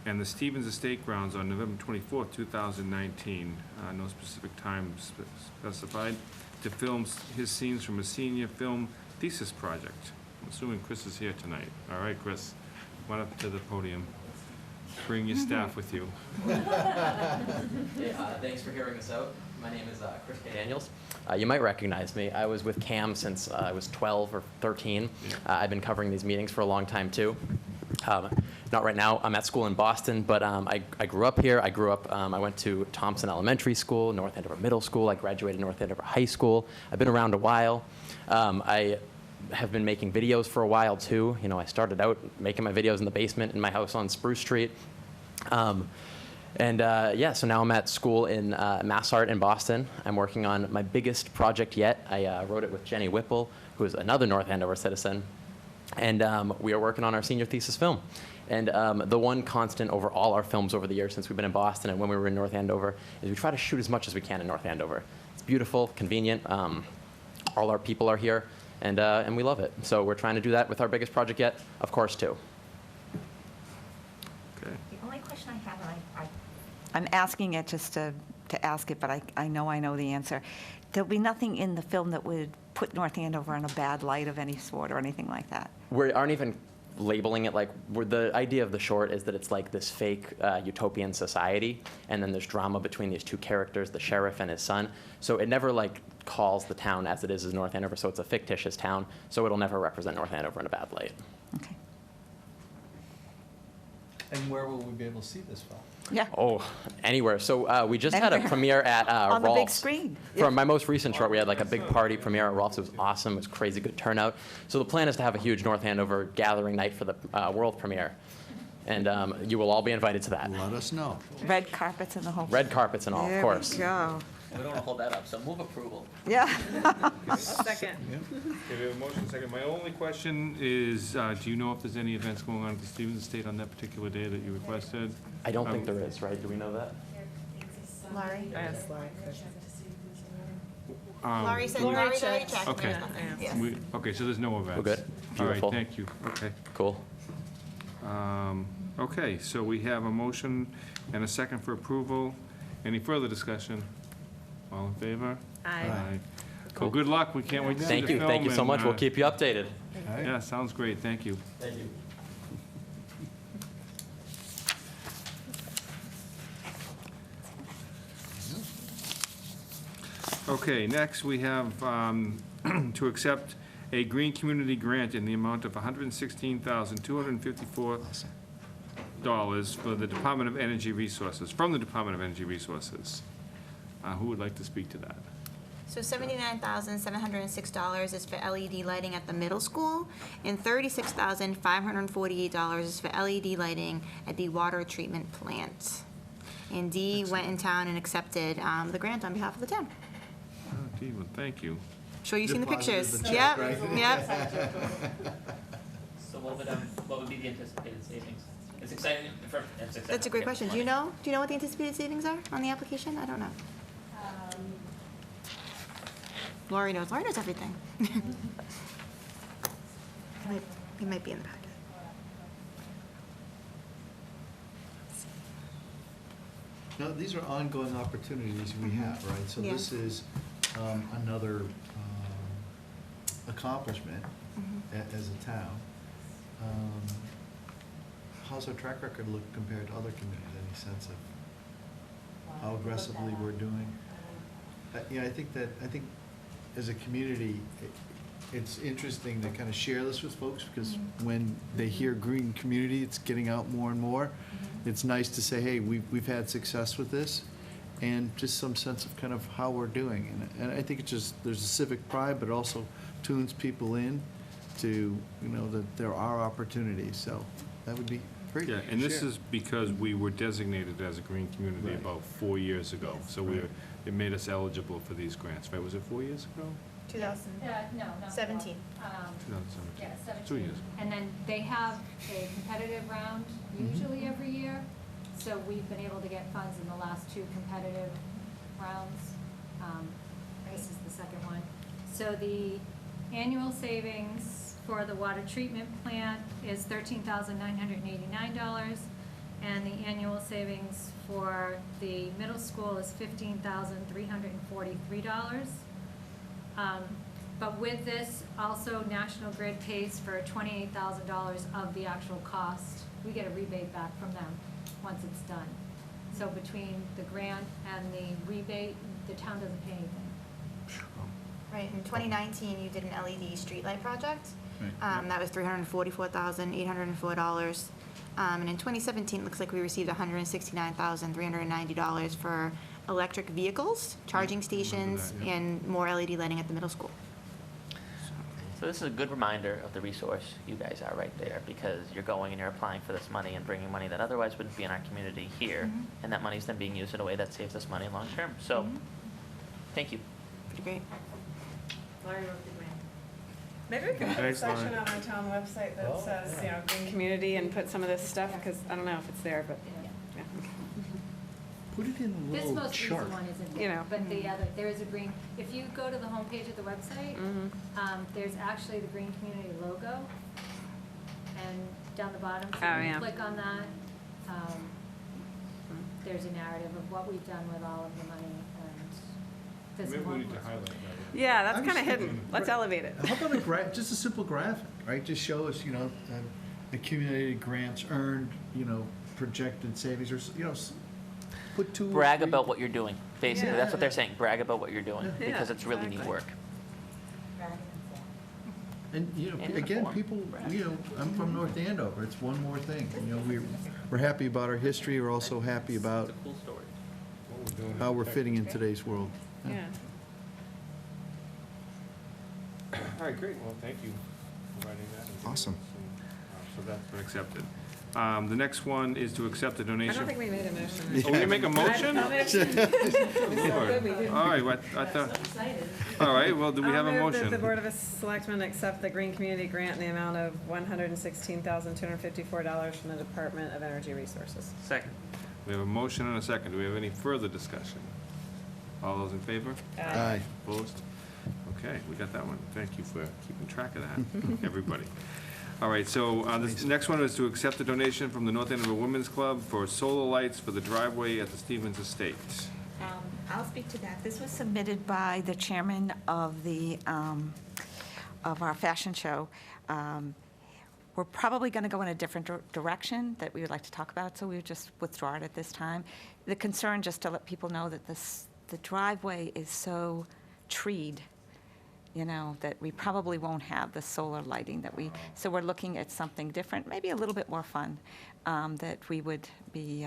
[SPEAKER 1] and the Stevens Estate Grounds on November 24th, 2019, no specific time specified, to film his scenes from a senior film thesis project. I'm assuming Chris is here tonight. All right, Chris, come on up to the podium. Bring your staff with you.
[SPEAKER 13] Hey, thanks for hearing us out. My name is Chris K. Daniels. You might recognize me. I was with CAM since I was 12 or 13. I've been covering these meetings for a long time, too. Not right now. I'm at school in Boston, but I grew up here. I went to Thompson Elementary School, North Andover Middle School. I graduated North Andover High School. I've been around a while. I have been making videos for a while, too. I started out making my videos in the basement in my house on Spruce Street. So now I'm at school in Mass Art in Boston. I'm working on my biggest project yet. I wrote it with Jenny Whipple, who is another North Andover citizen, and we are working on our senior thesis film. And the one constant over all our films over the years since we've been in Boston and when we were in North Andover is we try to shoot as much as we can in North Andover. It's beautiful, convenient. All our people are here, and we love it. So we're trying to do that with our biggest project yet, of course, too.
[SPEAKER 1] Okay.
[SPEAKER 4] The only question I have, and I'm asking it just to ask it, but I know the answer. There'll be nothing in the film that would put North Andover in a bad light of any sort or anything like that.
[SPEAKER 13] We aren't even labeling it like, the idea of the short is that it's like this fake utopian society, and then there's drama between these two characters, the sheriff and his son. So it never like calls the town as it is as North Andover, so it's a fictitious town, so it'll never represent North Andover in a bad light.
[SPEAKER 4] Okay.
[SPEAKER 7] And where will we be able to see this film?
[SPEAKER 4] Yeah.
[SPEAKER 13] Oh, anywhere. So we just had a
[SPEAKER 4] Anywhere.
[SPEAKER 13] premiere at
[SPEAKER 4] On the big
[SPEAKER 13] Rolf's.
[SPEAKER 4] screen.
[SPEAKER 13] For my most recent short, we had like a big party premiere at Rolf's. It was awesome. It was crazy good turnout. So the plan is to have a huge North Andover gathering night for the world premiere. And you will all be invited to that.
[SPEAKER 7] Let us know.
[SPEAKER 4] Red carpets and the whole.
[SPEAKER 13] Red carpets and all, of course.
[SPEAKER 4] There we go.
[SPEAKER 11] We don't want to hold that up, so move approval.
[SPEAKER 4] Yeah.
[SPEAKER 10] Second.
[SPEAKER 1] Okay, we have a motion second. My only question is, do you know if there's any events going on at the Stevens Estate on that particular day that you requested?
[SPEAKER 13] I don't think there is, right? Do we know that?
[SPEAKER 8] Laurie?
[SPEAKER 10] I asked Laurie.
[SPEAKER 8] Laurie said,
[SPEAKER 10] Laurie
[SPEAKER 8] Laurie already
[SPEAKER 10] checked.
[SPEAKER 8] checked.
[SPEAKER 1] Okay.
[SPEAKER 8] There's nothing. Yes.
[SPEAKER 1] Okay, so there's no events?
[SPEAKER 13] We're good. Beautiful.
[SPEAKER 1] All right, thank you. Okay.
[SPEAKER 13] Cool.
[SPEAKER 1] Okay, so we have a motion and a second for approval. Any further discussion? All in favor?
[SPEAKER 10] Aye.
[SPEAKER 1] Well, good luck. We can't wait to see the
[SPEAKER 13] Thank you.
[SPEAKER 1] film.
[SPEAKER 13] Thank you so
[SPEAKER 1] and,
[SPEAKER 13] much. We'll keep you updated.
[SPEAKER 1] Yeah, sounds great. Thank you.
[SPEAKER 13] Thank you.
[SPEAKER 1] Okay, next we have to accept a Green Community Grant in the amount of $116,254 for the Department of Energy Resources, from the Department of Energy Resources. Who would like to speak to that?
[SPEAKER 8] So $79,706 is for LED lighting at the middle school, and $36,548 is for LED lighting at the water treatment plant. And Dee went in town and accepted the grant on behalf of the town.
[SPEAKER 1] Oh, gee, well, thank you.
[SPEAKER 8] Sure you've seen the
[SPEAKER 7] Deposited
[SPEAKER 8] pictures.
[SPEAKER 7] the check,
[SPEAKER 8] Yep,
[SPEAKER 7] right?
[SPEAKER 8] yep.
[SPEAKER 11] So what would be the anticipated savings? It's exciting. It's exciting.
[SPEAKER 8] That's a great question. Do you know what the anticipated savings are on the application? I don't know. Laurie knows. Laurie knows everything. It might be in the packet.
[SPEAKER 7] No, these are ongoing opportunities we have, right? So
[SPEAKER 8] Yeah.
[SPEAKER 7] this is another accomplishment as a town. How's our track record look compared to other communities? Any sense of how aggressively we're doing? Yeah, I think as a community, it's interesting to kind of share this with folks, because when they hear green community, it's getting out more and more. It's nice to say, hey, we've had success with this, and just some sense of kind of how we're doing. And I think it's just, there's a civic pride, but it also tunes people in to, that there are opportunities. So that would be great.
[SPEAKER 1] Yeah,
[SPEAKER 7] to
[SPEAKER 1] and this
[SPEAKER 7] share.
[SPEAKER 1] is because we were designated as a green community
[SPEAKER 7] Right.
[SPEAKER 1] about 4 years ago. So it made us eligible for these grants, right? Was it 4 years ago?
[SPEAKER 8] 2017.
[SPEAKER 1] 2017.
[SPEAKER 2] Yeah, 17.
[SPEAKER 1] 2 years.
[SPEAKER 2] And then they have a competitive round usually every year. So we've been able to get funds in the last 2 competitive rounds. This is the second one. So the annual savings for the water treatment plant is $13,989. And the annual savings for the middle school is $15,343. But with this, also National Grid pays for $28,000 of the actual cost. We get a rebate back from them once it's done. So between the grant and the rebate, the town doesn't pay anything.
[SPEAKER 8] Right, in 2019, you did an LED streetlight project.
[SPEAKER 7] Right.
[SPEAKER 8] That was $344,804. And in 2017, it looks like we received $169,390 for electric vehicles, charging stations,
[SPEAKER 1] that, yeah.
[SPEAKER 8] and more LED lighting at the middle school.
[SPEAKER 11] So this is a good reminder of the resource you guys are right there, because you're going and you're applying for this money and bringing money that otherwise wouldn't be in our community here, and that money's then being used in a way that saves us money long term. So, thank you.
[SPEAKER 8] Pretty great.
[SPEAKER 10] Laurie wrote the grant. Maybe we can put a
[SPEAKER 1] Thanks,
[SPEAKER 10] section
[SPEAKER 1] Lauren.
[SPEAKER 10] on our town website that says, you know, green community and put some of this stuff, because I don't know if it's there, but, yeah.
[SPEAKER 7] Put it in a
[SPEAKER 2] This
[SPEAKER 7] little
[SPEAKER 2] most
[SPEAKER 7] chart.
[SPEAKER 2] recent one isn't
[SPEAKER 10] You
[SPEAKER 2] there,
[SPEAKER 10] know.
[SPEAKER 2] but the other, there is a green, if you go to the homepage of the website, there's actually the green community logo. And down the bottom, so
[SPEAKER 10] Oh,
[SPEAKER 2] when you
[SPEAKER 10] yeah.
[SPEAKER 2] click on that, there's a narrative of what we've done with all of the money and. there's
[SPEAKER 1] Maybe we
[SPEAKER 2] one
[SPEAKER 1] need to
[SPEAKER 2] more.
[SPEAKER 1] highlight that.
[SPEAKER 10] Yeah, that's
[SPEAKER 7] I was
[SPEAKER 10] kind of hidden.
[SPEAKER 7] thinking-
[SPEAKER 10] Let's elevate it.
[SPEAKER 7] How about just a simple graphic, right? Just show us, accumulated grants earned, projected savings, or, put two. or
[SPEAKER 11] Brag
[SPEAKER 7] three-
[SPEAKER 11] about what you're doing, basically.
[SPEAKER 10] Yeah.
[SPEAKER 11] That's what they're saying, brag about what you're doing,
[SPEAKER 10] Yeah,
[SPEAKER 11] because it's really neat
[SPEAKER 10] exactly.
[SPEAKER 11] work.
[SPEAKER 7] And,
[SPEAKER 11] And
[SPEAKER 7] again,
[SPEAKER 11] inform.
[SPEAKER 7] people, I'm from North Andover, it's one more thing. We're happy about our history, we're also happy about
[SPEAKER 11] It's a cool story.
[SPEAKER 1] What we're doing
[SPEAKER 7] how
[SPEAKER 1] is
[SPEAKER 7] we're
[SPEAKER 1] okay.
[SPEAKER 7] fitting in today's world.
[SPEAKER 10] Yeah.
[SPEAKER 1] All right, great, well, thank you for writing that. and giving
[SPEAKER 7] Awesome.
[SPEAKER 1] us some- So that's been accepted. The next one is to accept the
[SPEAKER 10] I
[SPEAKER 1] donation.
[SPEAKER 10] don't think we made a motion.
[SPEAKER 1] Oh, we make a motion?
[SPEAKER 10] I'll make-
[SPEAKER 1] Lord. All right, I thought, all right, well, do we have a
[SPEAKER 10] I'll move that the
[SPEAKER 1] motion?
[SPEAKER 10] Board of Selectmen accept the Green Community Grant in the amount of $116,254 from the Department of Energy Resources.
[SPEAKER 11] Second.
[SPEAKER 1] We have a motion and a second. Do we have any further discussion? All those in favor?
[SPEAKER 7] Aye.
[SPEAKER 1] Opposed? Okay, we got that one. Thank you for keeping track of that, everybody. All right, so this next one is to accept the donation from the North Andover Women's Club for solar lights for the driveway at the Stevens Estate.
[SPEAKER 4] I'll speak to that. This was submitted by the chairman of of our fashion show. We're probably going to go in a different direction that we would like to talk about, so we would just withdraw it at this time. The concern, just to let people know, that the driveway is so treed, that we probably won't have the solar lighting so we're looking at something different, maybe a little bit more fun, that we would be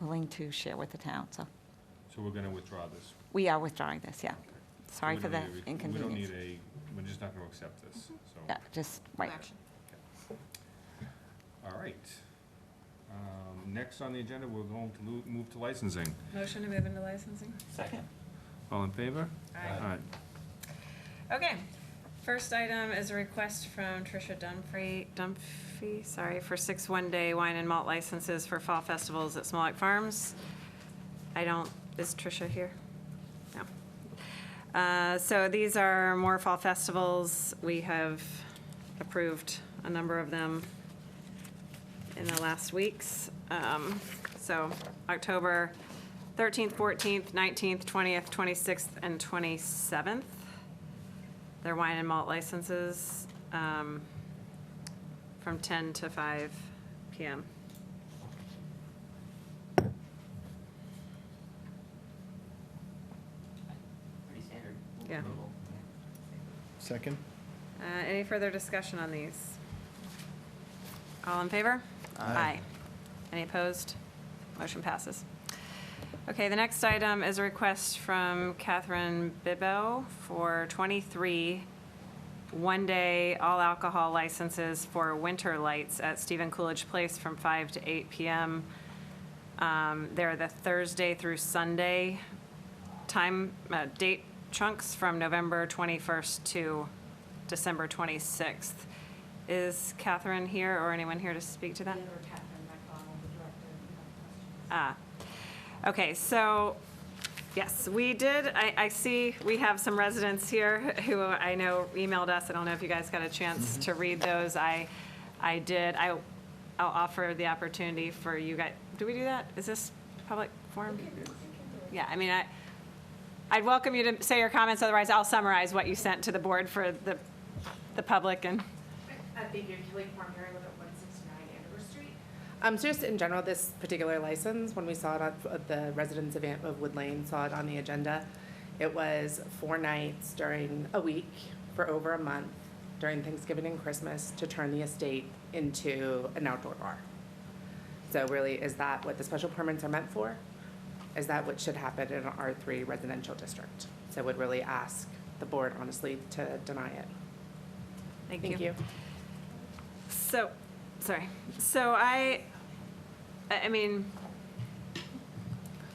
[SPEAKER 4] willing to share with the town, so.
[SPEAKER 1] So we're going to withdraw this.
[SPEAKER 4] We are withdrawing this, yeah. Sorry
[SPEAKER 1] We
[SPEAKER 4] for
[SPEAKER 1] don't
[SPEAKER 4] the
[SPEAKER 1] need a-
[SPEAKER 4] inconvenience.
[SPEAKER 1] We don't need we're just not going to accept this, so.
[SPEAKER 4] Yeah, just, right.
[SPEAKER 8] Action.
[SPEAKER 1] All right. Next on the agenda, we're going to move to licensing.
[SPEAKER 10] Motion to move into licensing?
[SPEAKER 11] Second.
[SPEAKER 1] All in favor?
[SPEAKER 10] Aye. Okay. First item is a request from Tricia Dunphy, for 6 one-day wine and malt licenses for fall festivals at Smolak Farms. Is Tricia here? No. So these are more fall festivals. We have approved a number of them in the last weeks. So October 13th, 14th, 19th, 20th, 26th, and 27th. They're wine and malt licenses from 10 to 5 p.m.
[SPEAKER 11] Pretty standard.
[SPEAKER 10] Yeah.
[SPEAKER 7] Second?
[SPEAKER 10] Any further discussion on these? All in favor?
[SPEAKER 7] Aye.
[SPEAKER 10] Any opposed? Motion passes. Okay, the next item is a request from Catherine Bibbo for 23 one-day all-alcohol licenses for winter lights at Stephen Coolidge Place from 5 to 8 p.m. They're the Thursday through Sunday date chunks from November 21st to December 26th. Is Catherine here or anyone here to speak to that? Okay, so, yes, we did, I see we have some residents here who I know emailed us. I don't know if you guys got a chance to read those. I did. I'll offer the opportunity for you guys. Do we do that? Is this public forum? Yeah, I mean, I'd welcome you to say your comments. Otherwise, I'll summarize what you sent to the board for the public and.
[SPEAKER 14] I figured Kelly Farm Hearing was at 169 Andover Street. So just in general, this particular license, when we saw it at the residents of Wood Lane, saw it on the agenda, it was 4 nights during a week for over a month during Thanksgiving and Christmas to turn the estate into an outdoor bar. So really, is that what the special permits are meant for? Is that what should happen in an R3 residential district? So I would really ask the board, honestly, to deny it. Thank you.
[SPEAKER 10] So, sorry. So I mean,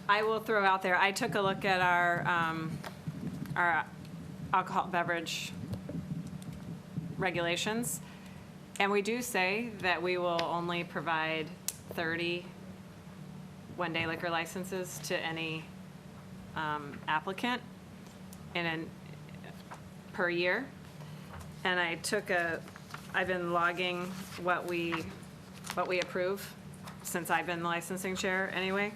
[SPEAKER 10] I will throw out there, I took a look at our alcohol beverage regulations. And we do say that we will only provide 30 one-day liquor licenses to any applicant per year. And I've been logging what we approve since I've been the licensing chair anyway.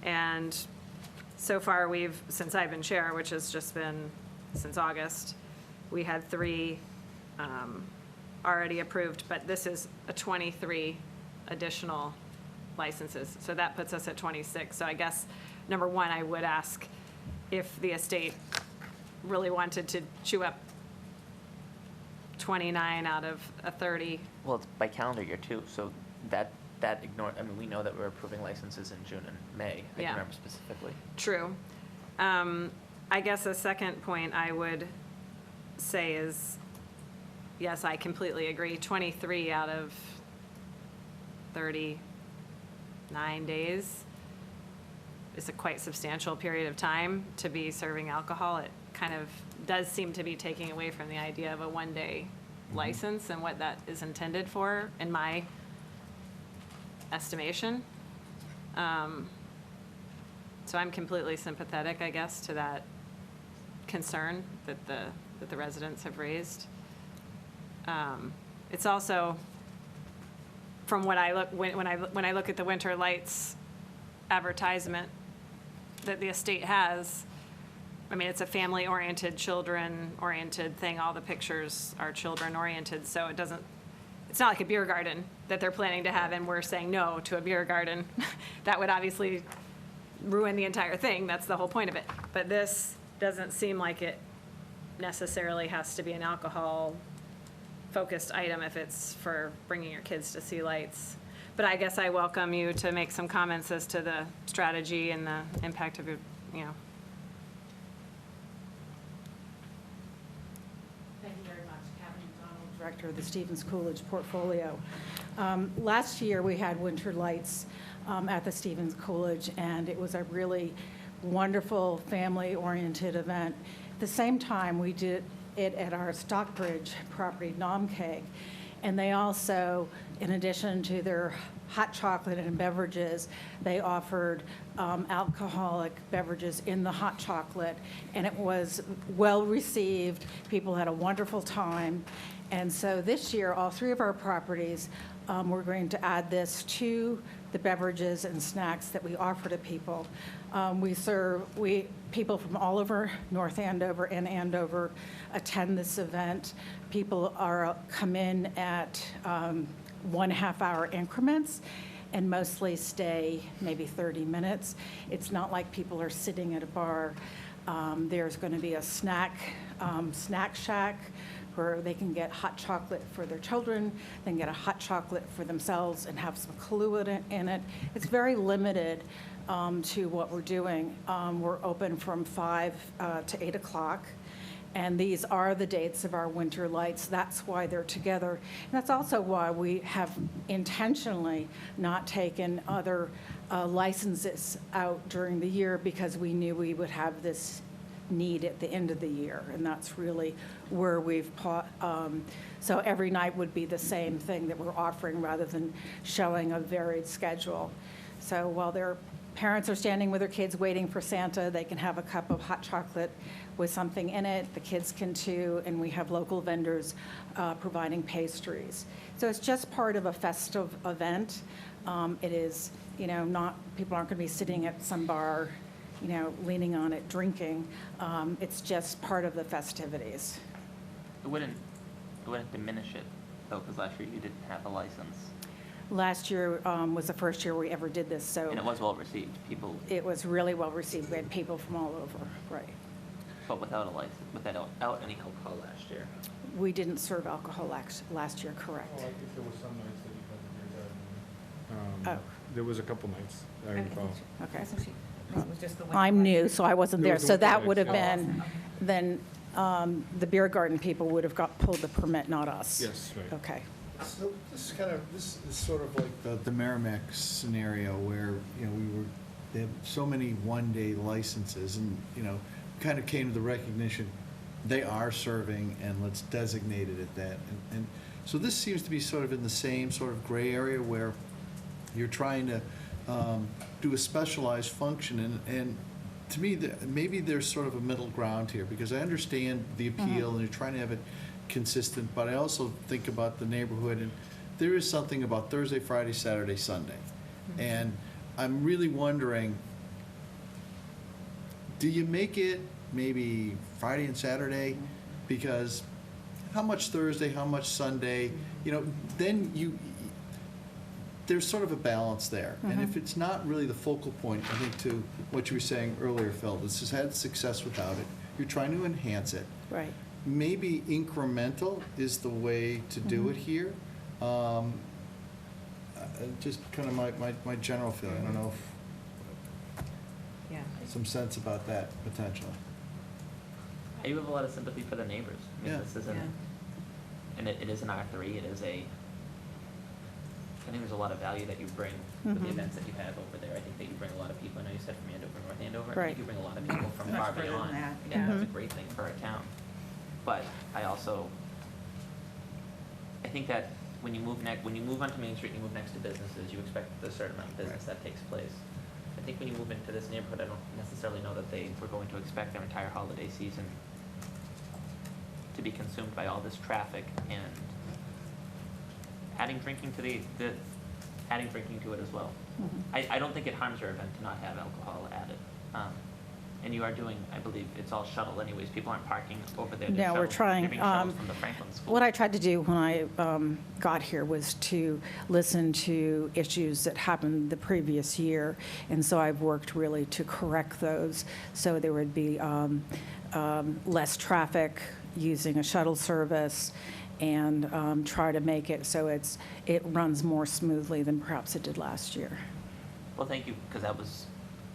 [SPEAKER 10] And so far since I've been chair, which has just been since August, we had 3 already approved, but this is a 23 additional licenses. So that puts us at 26. So I guess, number one, I would ask if the estate really wanted to chew up 29 out of a 30.
[SPEAKER 11] Well, it's by calendar year too, so that ignore, I mean, we know that we're approving licenses in June and May. I
[SPEAKER 10] Yeah.
[SPEAKER 11] can remember specifically.
[SPEAKER 10] True. I guess a second point I would say is, yes, I completely agree. 23 out of 39 days is a quite substantial period of time to be serving alcohol. It kind of does seem to be taking away from the idea of a one-day license and what that is intended for, in my estimation. So I'm completely sympathetic, I guess, to that concern that the residents have raised. It's also, from what I look, when I look at the winter lights advertisement that the estate has, I mean, it's a family-oriented, children-oriented thing. All the pictures are children-oriented, so it's not like a beer garden that they're planning to have, and we're saying no to a beer garden. That would obviously ruin the entire thing. That's the whole point of it. But this doesn't seem like it necessarily has to be an alcohol-focused item if it's for bringing your kids to see lights. But I guess I welcome you to make some comments as to the strategy and the impact of your,
[SPEAKER 15] Thank you very much. Kathy McDonald, Director of the Stevens Coolidge Portfolio. Last year, we had winter lights at the Stevens Coolidge, and it was a really wonderful, family-oriented event. At the same time, we did it at our Stockbridge property, Nomkeg, and they also, in addition to their hot chocolate and beverages, they offered alcoholic beverages in the hot chocolate, and it was well-received. People had a wonderful time. And so this year, all 3 of our properties, we're going to add this to the beverages and snacks that we offer to people. People from all over North Andover and Andover attend this event. People come in at 1.5 hour increments and mostly stay maybe 30 minutes. It's not like people are sitting at a bar. There's going to be a snack shack where they can get hot chocolate for their children, then get a hot chocolate for themselves and have some Kahlua in it. It's very limited to what we're doing. We're open from 5 to 8 o'clock. And these are the dates of our winter lights. That's why they're together. And that's also why we have intentionally not taken other licenses out during the year, because we knew we would have this need at the end of the year. And that's really where we've so every night would be the same thing that we're offering rather than showing a varied schedule. So while their parents are standing with their kids waiting for Santa, they can have a cup of hot chocolate with something in it. The kids can too, and we have local vendors providing pastries. So it's just part of a festive event. It is, not, people aren't going to be sitting at some bar, leaning on it, drinking. It's just part of the festivities.
[SPEAKER 11] It wouldn't diminish it, though, because last year you didn't have a license.
[SPEAKER 15] Last year was the first year we ever did this, so.
[SPEAKER 11] And it was well received. People.
[SPEAKER 15] It was really well received. We had people from all over, right.
[SPEAKER 11] But without a license, without any alcohol last year.
[SPEAKER 15] We didn't serve alcohol last year, correct.
[SPEAKER 1] Well, I think there were some nights that you had the beer garden. There was a couple nights, I recall.
[SPEAKER 15] Okay.
[SPEAKER 2] It was just the winter
[SPEAKER 15] I'm
[SPEAKER 2] lights.
[SPEAKER 15] new, so I wasn't
[SPEAKER 1] There
[SPEAKER 15] there.
[SPEAKER 1] was the
[SPEAKER 15] So
[SPEAKER 1] winter
[SPEAKER 15] that would have
[SPEAKER 1] lights, yeah.
[SPEAKER 15] been, then the beer garden people would have pulled the permit, not us.
[SPEAKER 1] Yes, right.
[SPEAKER 15] Okay.
[SPEAKER 7] So this is sort of like the Merrimack scenario where, they have so many one-day licenses and, kind of came to the recognition, they are serving, and let's designate it at that. And so this seems to be sort of in the same sort of gray area where you're trying to do a specialized function, and to me, maybe there's sort of a middle ground here, because I understand the appeal, and you're trying to have it consistent, but I also think about the neighborhood, and there is something about Thursday, Friday, Saturday, Sunday. And I'm really wondering, do you make it maybe Friday and Saturday? Because how much Thursday, how much Sunday, then there's sort of a balance there. And if it's not really the focal point, I think to what you were saying earlier, Phil, this has had success without it. You're trying to enhance it.
[SPEAKER 15] Right.
[SPEAKER 7] Maybe incremental is the way to do it here. Just kind of my general feeling. I don't know if some sense about that potentially.
[SPEAKER 11] I do have a lot of sympathy for the neighbors. I mean,
[SPEAKER 7] Yeah.
[SPEAKER 11] this isn't, and it is an R3, it is I think there's a lot of value that you bring with the events that you have over there. I think that you bring a lot of people. I know you said from Andover, North Andover. I
[SPEAKER 15] Right.
[SPEAKER 11] think you bring a lot of people from far beyond. Yeah, that's a great thing for our town. But I think that when you move onto Main Street, and you move next to businesses, you expect a certain amount of business that takes place. I think when you move into this neighborhood, I don't necessarily know that they were going to expect their entire holiday season to be consumed by all this traffic, and adding drinking to adding drinking to it as well. I don't think it harms your event to not have alcohol added. And you are doing, I believe, it's all shuttle anyways. People aren't parking over there.
[SPEAKER 15] No, we're trying.
[SPEAKER 11] They're being shuttled from the Franklin School.
[SPEAKER 15] What I tried to do when I got here was to listen to issues that happened the previous year, and so I've worked really to correct those, so there would be less traffic using a shuttle service, and try to make it so it runs more smoothly than perhaps it did last year.
[SPEAKER 11] Well, thank you, because that was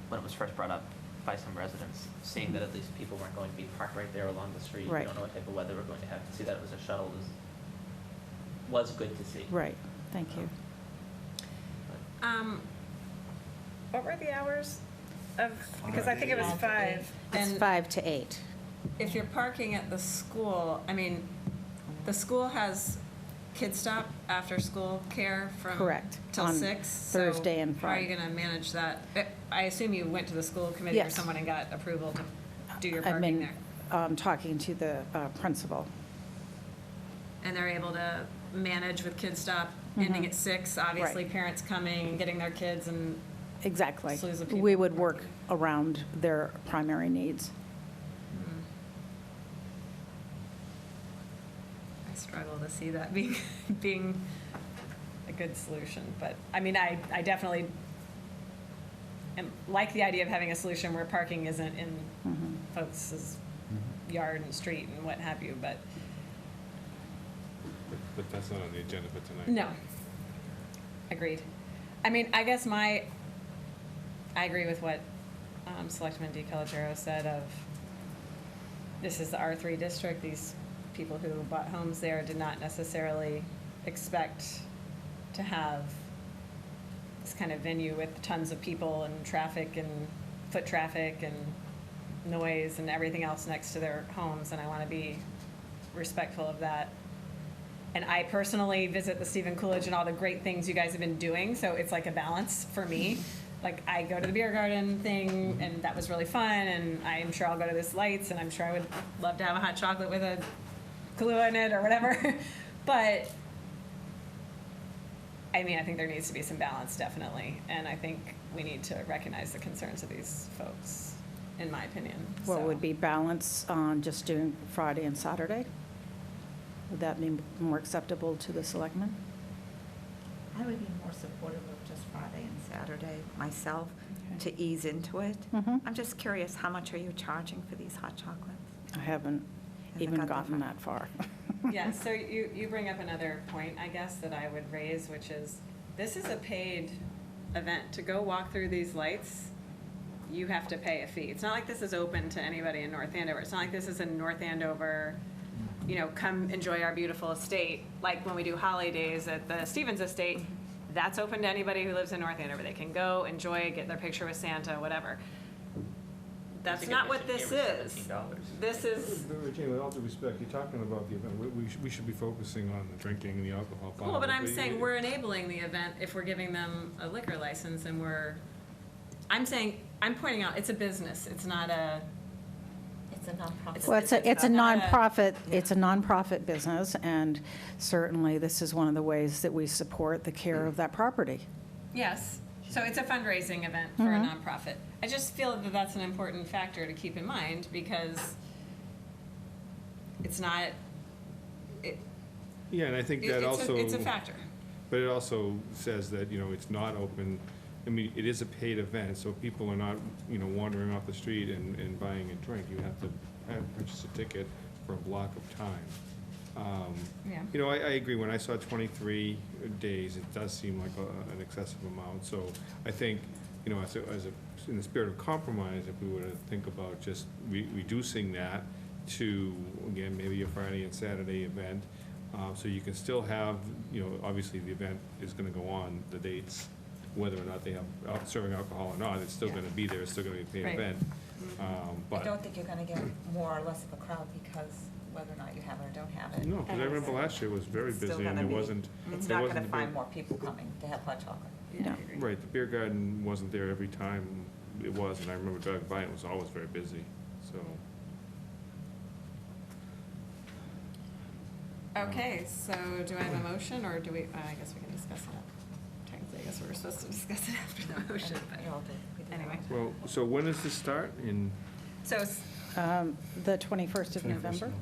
[SPEAKER 11] when it was first brought up by some residents, seeing that at least people weren't going to be parked right there along the street.
[SPEAKER 15] Right.
[SPEAKER 11] You don't know what type of weather we're going to have. To see that it was a shuttle was good to see.
[SPEAKER 15] Right, thank you.
[SPEAKER 10] What were the hours of, because I think it was 5.
[SPEAKER 15] It's
[SPEAKER 10] and
[SPEAKER 15] 5 to 8.
[SPEAKER 10] If you're parking at the school, I mean, the school has Kid Stop after school care from
[SPEAKER 15] Correct.
[SPEAKER 10] till
[SPEAKER 15] On
[SPEAKER 10] 6.
[SPEAKER 15] Thursday and
[SPEAKER 10] How are you
[SPEAKER 15] Friday.
[SPEAKER 10] going to manage that? I assume you went to the school committee or
[SPEAKER 15] Yes.
[SPEAKER 10] someone and got approval to do your
[SPEAKER 15] I've
[SPEAKER 10] parking
[SPEAKER 15] been
[SPEAKER 10] there.
[SPEAKER 15] talking to the principal.
[SPEAKER 10] And they're able to manage with Kid Stop ending at 6. Obviously,
[SPEAKER 15] Right.
[SPEAKER 10] parents coming and getting their kids and
[SPEAKER 15] Exactly.
[SPEAKER 10] Slews of people
[SPEAKER 15] We would work around their primary needs.
[SPEAKER 10] I struggle to see that being a good solution, but, I mean, I definitely like the idea of having a solution where parking isn't in folks' yard and street and what have you, but.
[SPEAKER 1] But that's not on the agenda for tonight.
[SPEAKER 10] No. Agreed. I mean, I guess I agree with what Selectman DiCalagero said of, this is the R3 district, these people who bought homes there did not necessarily expect to have this kind of venue with tons of people and traffic and foot traffic and noise and everything else next to their homes, and I want to be respectful of that. And I personally visit the Stephen Coolidge and all the great things you guys have been doing, so it's like a balance for me. Like, I go to the beer garden thing, and that was really fun, and I'm sure I'll go to this Lights, and I'm sure I would love to have a hot chocolate with a Kahlua in it or whatever. But, I mean, I think there needs to be some balance, definitely, and I think we need to recognize the concerns of these folks, in my opinion.
[SPEAKER 15] What
[SPEAKER 10] So-
[SPEAKER 15] would be balance on just doing Friday and Saturday? Would that be more acceptable to the selectmen?
[SPEAKER 4] I would be more supportive of just Friday and Saturday myself to ease into it. I'm just curious, how much are you charging for these hot chocolates?
[SPEAKER 15] I haven't
[SPEAKER 4] Has it
[SPEAKER 15] even
[SPEAKER 4] got
[SPEAKER 15] gotten
[SPEAKER 4] that
[SPEAKER 15] that far.
[SPEAKER 10] Yeah, so you bring up another point, I guess, that I would raise, which is, this is a paid event. To go walk through these lights, you have to pay a fee. It's not like this is open to anybody in North Andover. It's not like this is in North Andover, come enjoy our beautiful estate. Like when we do holidays at the Stevens Estate, that's open to anybody who lives in North Andover. They can go, enjoy, get their picture with Santa, whatever. That's not what this is. This is,
[SPEAKER 1] Regina, with all due respect, you're talking about the event, we should be focusing on the drinking and the alcohol. part
[SPEAKER 10] well,
[SPEAKER 1] of
[SPEAKER 10] but
[SPEAKER 1] it.
[SPEAKER 10] I'm saying we're enabling the event if we're giving them a liquor license and I'm pointing out, it's a business, it's not a.
[SPEAKER 2] It's a nonprofit.
[SPEAKER 15] Well, it's a
[SPEAKER 10] not a-
[SPEAKER 15] nonprofit, it's a nonprofit business, and certainly this is one of the ways that we support the care of that property.
[SPEAKER 10] Yes, so it's a fundraising event for a nonprofit. I just feel that that's an important factor to keep in mind because it's not,
[SPEAKER 1] Yeah, and I think that also.
[SPEAKER 10] it's a factor.
[SPEAKER 1] But it also says that, it's not open, I mean, it is a paid event, so people are not, wandering off the street and buying a drink. You have to purchase a ticket for a block of time.
[SPEAKER 10] Yeah.
[SPEAKER 1] I agree, when I saw 23 days, it does seem like an excessive amount. So I think, in the spirit of compromise, if we were to think about just reducing that to, again, maybe a Friday and Saturday event, so you can still have, obviously the event is gonna go on, the dates, whether or not they have serving alcohol or not, it's still gonna be there, it's still gonna be a paid
[SPEAKER 10] Right.
[SPEAKER 1] event.
[SPEAKER 4] I
[SPEAKER 1] But,
[SPEAKER 4] don't think you're going to get more or less of a crowd because whether or not you have it or don't have it.
[SPEAKER 1] no, because I remember last year it was very
[SPEAKER 4] It's still
[SPEAKER 1] busy and
[SPEAKER 4] gonna
[SPEAKER 1] there
[SPEAKER 4] be-
[SPEAKER 1] wasn't.
[SPEAKER 4] It's
[SPEAKER 1] there
[SPEAKER 4] not
[SPEAKER 1] wasn't
[SPEAKER 4] going to
[SPEAKER 1] a big-
[SPEAKER 4] find more people coming to have hot chocolate.
[SPEAKER 10] Yeah,
[SPEAKER 15] No.
[SPEAKER 10] I agree.
[SPEAKER 1] Right, the beer garden wasn't there every time it was, and I remember driving by, it was always very busy, so.
[SPEAKER 10] Okay, so do I have a motion, or do we, I guess we can discuss it. Technically, I guess we were supposed to discuss it after the motion, but
[SPEAKER 4] We did
[SPEAKER 10] anyway.
[SPEAKER 1] Well, so when does this start? In
[SPEAKER 10] So,
[SPEAKER 15] The 21st of
[SPEAKER 1] 21st
[SPEAKER 15] November?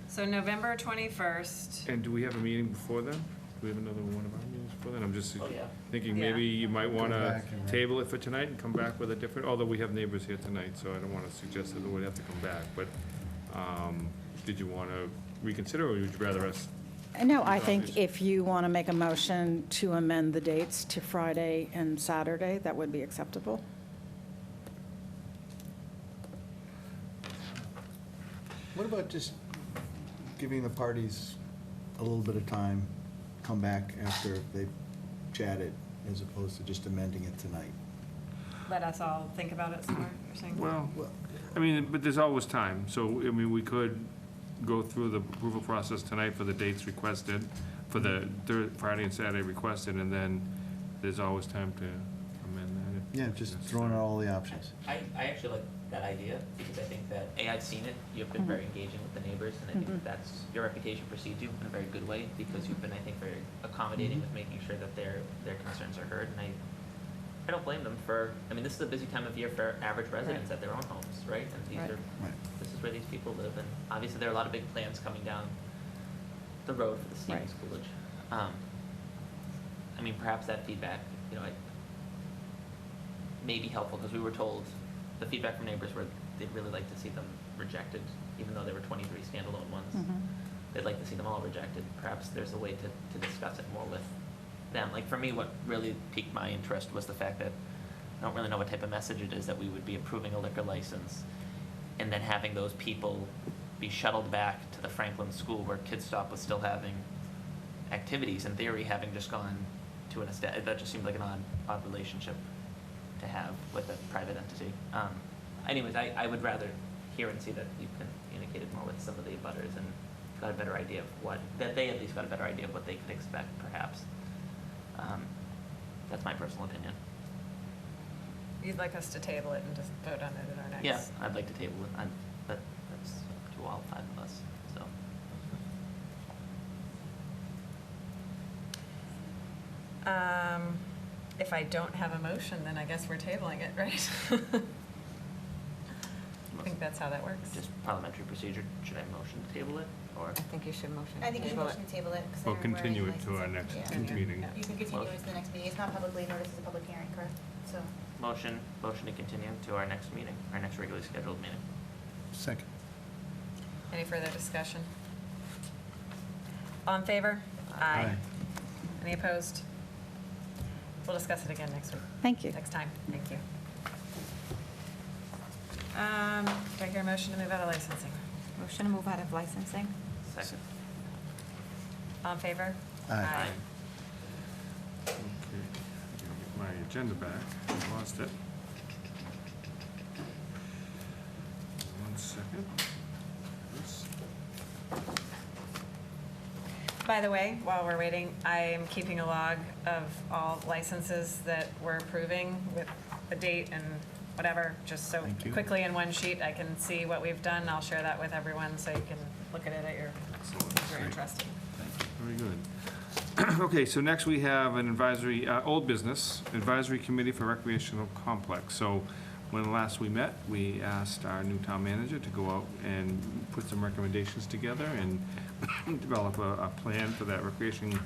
[SPEAKER 10] so November 21st.
[SPEAKER 1] And do we have a meeting before then? Do we have another one of our meetings before then? I'm just
[SPEAKER 11] Oh, yeah.
[SPEAKER 1] thinking
[SPEAKER 10] Yeah.
[SPEAKER 1] maybe you might want
[SPEAKER 7] Go
[SPEAKER 1] to
[SPEAKER 7] back and-
[SPEAKER 1] table it for tonight and come back with a different, although we have neighbors here tonight, so I don't want to suggest that we would have to come back. But did you want to reconsider, or would you rather us?
[SPEAKER 15] No, I think if you want to make a motion to amend the dates to Friday and Saturday, that would be acceptable.
[SPEAKER 7] What about just giving the parties a little bit of time, come back after they've chatted, as opposed to just amending it tonight?
[SPEAKER 10] Let us all think about it some more, you're saying?
[SPEAKER 1] Well,
[SPEAKER 7] Well,
[SPEAKER 1] I mean, but there's always time, so, I mean, we could go through the approval process tonight for the dates requested, for the Friday and Saturday requested, and then there's always time to amend that.
[SPEAKER 7] yeah, just throwing out all the options.
[SPEAKER 11] I actually like that idea, because I think that, A, I've seen it, you've been very engaging with the neighbors, and I think that's, your reputation precedes you in a very good way, because you've been, I think, very accommodating with making sure that their concerns are heard, and I don't blame them for, I mean, this is a busy time of year for average residents at their own homes, right? And these
[SPEAKER 15] Right.
[SPEAKER 11] are,
[SPEAKER 7] Right.
[SPEAKER 11] this is where these people live, and obviously there are a lot of big plans coming down the road for the Stevens
[SPEAKER 15] Right.
[SPEAKER 11] Coolidge. I mean, perhaps that feedback, may be helpful, because we were told, the feedback from neighbors were, they'd really like to see them rejected, even though there were 23 standalone ones. They'd like to see them all rejected. Perhaps there's a way to discuss it more with them. Like, for me, what really piqued my interest was the fact that I don't really know what type of message it is that we would be approving a liquor license and then having those people be shuttled back to the Franklin School where Kids Stop was still having activities, in theory, having just gone to an estate. That just seemed like an odd relationship to have with a private entity. Anyways, I would rather hear and see that you communicated more with some of the abutters and got a better idea of that they at least got a better idea of what they could expect, perhaps. That's my personal opinion.
[SPEAKER 10] You'd like us to table it and just vote on it at our next?
[SPEAKER 11] Yeah, I'd like to table it. That's to all 5 of us, so.
[SPEAKER 10] If I don't have a motion, then I guess we're tabling it, right? I think that's how that works.
[SPEAKER 11] Just parliamentary procedure, should I motion to table it, or?
[SPEAKER 2] I think you should motion.
[SPEAKER 8] I think you should
[SPEAKER 2] table it.
[SPEAKER 8] motion to table it. 'cause
[SPEAKER 1] Or
[SPEAKER 8] we're
[SPEAKER 1] continue
[SPEAKER 8] already
[SPEAKER 1] it to our next
[SPEAKER 8] licensing.
[SPEAKER 1] meeting.
[SPEAKER 8] You can continue it to the next meeting. It's not publicly noticed as a public hearing, correct? So,
[SPEAKER 11] Motion to continue to our next meeting, our next regularly scheduled meeting.
[SPEAKER 7] Second.
[SPEAKER 10] Any further discussion? All in favor?
[SPEAKER 7] Aye.
[SPEAKER 10] Any opposed? We'll discuss it again next week.
[SPEAKER 15] Thank you.
[SPEAKER 10] Next time, thank you. Do I hear a motion to move out of licensing?
[SPEAKER 4] Motion to move out of licensing?
[SPEAKER 11] Second.
[SPEAKER 10] All in favor?
[SPEAKER 7] Aye.
[SPEAKER 1] Okay, get my agenda back, I lost it.
[SPEAKER 10] By the way, while we're waiting, I am keeping a log of all licenses that we're approving with a date and whatever, just so
[SPEAKER 1] Thank you.
[SPEAKER 10] quickly in one sheet, I can see what we've done. I'll share that with everyone so you can look at it at your, if you're
[SPEAKER 1] Great.
[SPEAKER 10] interested.
[SPEAKER 1] Very good. Okay, so next we have an advisory, old business, advisory committee for recreational complex. So when last we met, we asked our new town manager to go out and put some recommendations together and develop a plan for that recreation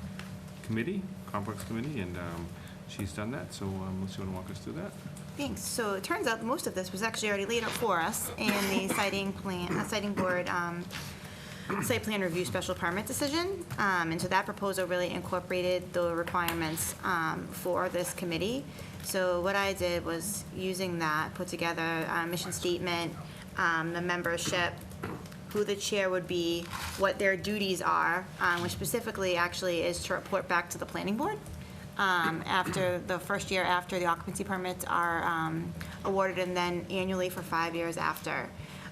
[SPEAKER 1] committee, complex committee, and she's done that. So unless you want to walk us through that?
[SPEAKER 8] Thanks. So it turns out most of this was actually already laid out for us in the citing board site plan review special permit decision. And so that proposal really incorporated the requirements for this committee. So what I did was, using that, put together a mission statement, the membership, who the chair would be, what their duties are, which specifically actually is to report back to the planning board after the first year after the occupancy permits are awarded, and then annually for 5 years after.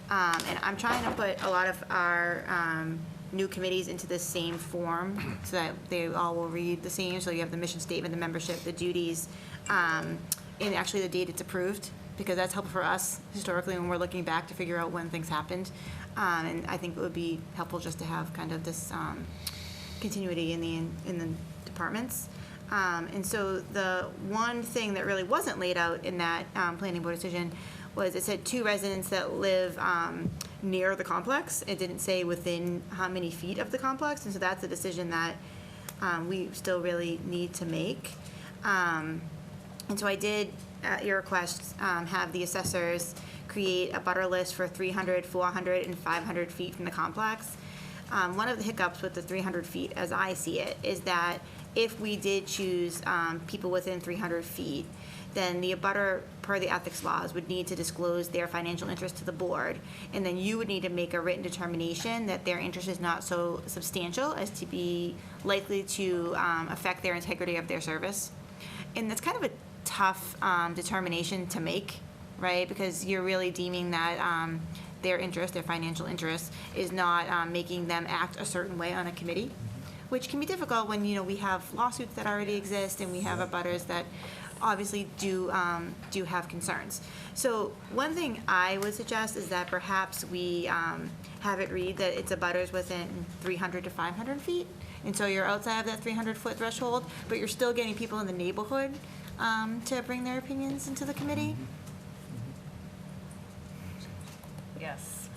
[SPEAKER 8] And I'm trying to put a lot of our new committees into the same form so that they all will read the same. So you have the mission statement, the membership, the duties, and actually the date it's approved, because that's helpful for us historically when we're looking back to figure out when things happened. And I think it would be helpful just to have kind of this continuity in the departments. And so the one thing that really wasn't laid out in that planning board decision was, it said 2 residents that live near the complex. It didn't say within how many feet of the complex, and so that's a decision that we still really need to make. And so I did, at your request, have the assessors create a butter list for 300, 400, and 500 feet from the complex. One of the hiccups with the 300 feet, as I see it, is that if we did choose people within 300 feet, then the abutter, per the ethics laws, would need to disclose their financial interest to the board, and then you would need to make a written determination that their interest is not so substantial as to be likely to affect their integrity of their service. And that's kind of a tough determination to make, right? Because you're really deeming that their interest, their financial interest, is not making them act a certain way on a committee, which can be difficult when, we have lawsuits that already exist and we have abutters that obviously do have concerns. So one thing I would suggest is that perhaps we have it read that it's abutters within 300 to 500 feet. And so you're outside of that 300-foot threshold, but you're still getting people in the neighborhood to bring their opinions into the committee.
[SPEAKER 10] Yes,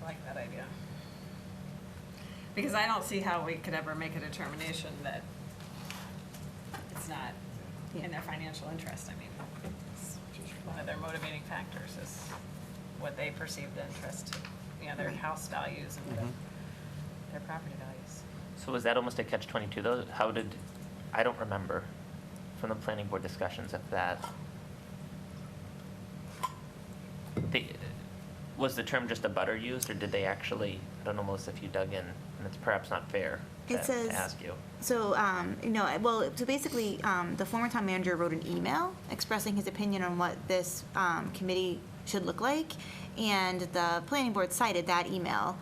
[SPEAKER 10] I like that idea. Because I don't see how we could ever make a determination that it's not in their financial interest. I mean, it's one of their motivating factors is what they perceive the interest, their house values and their property values.
[SPEAKER 11] So was that almost a catch-22 though? I don't remember from the planning board discussions if that, was the term just a butter used, or did they actually, I don't know, Melissa, if you dug in, and it's perhaps not fair to ask you.
[SPEAKER 8] So, so basically, the former town manager wrote an email expressing his opinion on what this committee should look like, and the planning board cited that email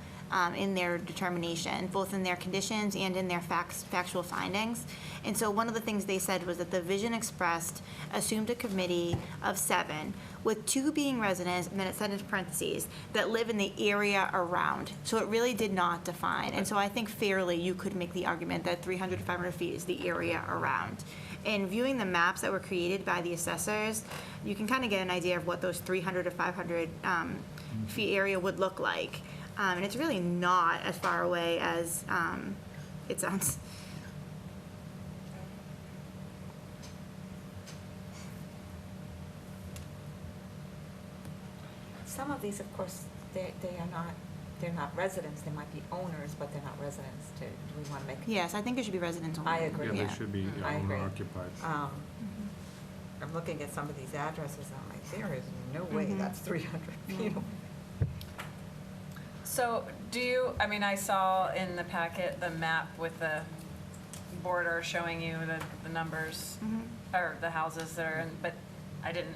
[SPEAKER 8] in their determination, both in their conditions and in their factual findings. And so one of the things they said was that the vision expressed assumed a committee of 7, with 2 being residents, and then it said in parentheses, that live in the area around. So it really did not define. And so I think fairly you could make the argument that 300 to 500 feet is the area around. And viewing the maps that were created by the assessors, you can kind of get an idea of what those 300 to 500 feet area would look like. And it's really not as far away as it sounds.
[SPEAKER 4] Some of these, of course, they're not residents, they might be owners, but they're not residents. Do we want to make?
[SPEAKER 8] Yes, I think it should be residents only.
[SPEAKER 4] I agree.
[SPEAKER 1] Yeah, they should be
[SPEAKER 4] I agree.
[SPEAKER 1] owner occupied.
[SPEAKER 4] I'm looking at some of these addresses, and I'm like, there is no way that's 300 feet.
[SPEAKER 10] So I saw in the packet the map with the border showing you the numbers, or the houses that are in, but I didn't.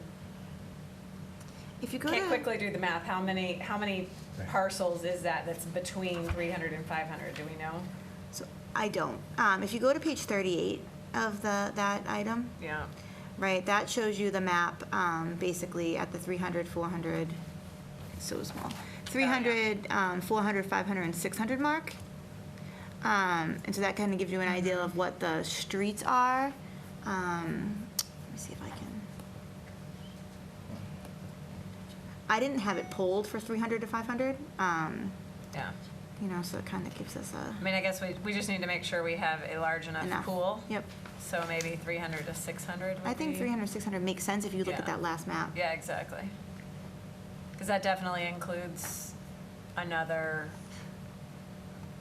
[SPEAKER 8] If you go
[SPEAKER 10] Can't
[SPEAKER 8] to,
[SPEAKER 10] quickly do the math. How many parcels is that that's between 300 and 500, do we know?
[SPEAKER 8] So I don't. If you go to page 38 of that item,
[SPEAKER 10] Yeah.
[SPEAKER 8] right, that shows you the map, basically at the 300, 400, so small, 300, 400, 500, and 600 mark. And so that kind of gives you an idea of what the streets are. Let me see if I can. I didn't have it pulled for 300 to 500.
[SPEAKER 10] Yeah.
[SPEAKER 8] You know, so it kind of gives us a.
[SPEAKER 10] I mean, I guess we just need to make sure we have a large enough pool.
[SPEAKER 8] Yep.
[SPEAKER 10] So maybe 300 to 600 would
[SPEAKER 8] I think
[SPEAKER 10] be-
[SPEAKER 8] 300, 600 makes sense if you look
[SPEAKER 10] Yeah.
[SPEAKER 8] at that last map.
[SPEAKER 10] Yeah, exactly. Because that definitely includes another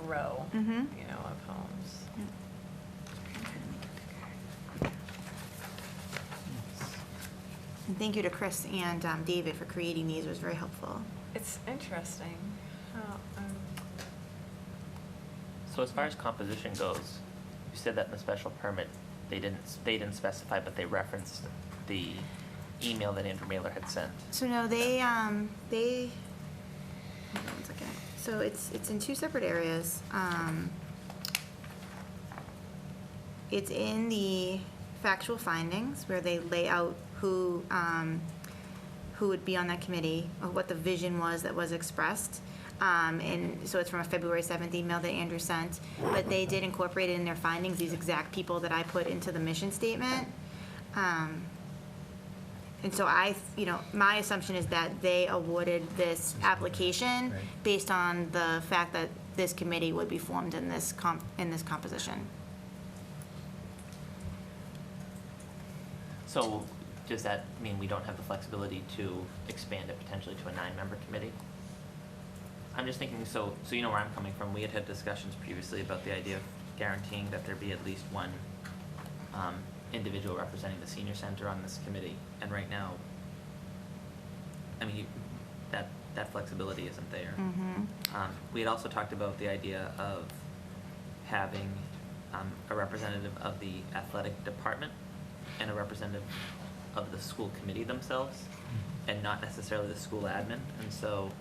[SPEAKER 10] row,
[SPEAKER 8] Mm-hmm.
[SPEAKER 10] you know, of homes.
[SPEAKER 8] And thank you to Chris and David for creating these. It was very helpful.
[SPEAKER 10] It's interesting.
[SPEAKER 11] So as far as composition goes, you said that in the special permit, they didn't specify, but they referenced the email that Andrew Mailer had sent.
[SPEAKER 8] So no, they hold on one second. So it's in two separate areas. It's in the factual findings where they lay out who would be on that committee, or what the vision was that was expressed. And so it's from a February 7th email that Andrew sent, but they did incorporate in their findings these exact people that I put into the mission statement. And so my assumption is that they awarded this application based on the fact that this committee would be formed in this composition.
[SPEAKER 11] So does that mean we don't have the flexibility to expand it potentially to a 9-member committee? I'm just thinking, so you know where I'm coming from. We had discussions previously about the idea of guaranteeing that there be at least one individual representing the senior center on this committee. And right now, I mean, that flexibility isn't there.
[SPEAKER 8] Mm-hmm.
[SPEAKER 11] We had also talked about the idea of having a representative of the athletic department and a representative of the school committee themselves, and not necessarily the school admin. And so,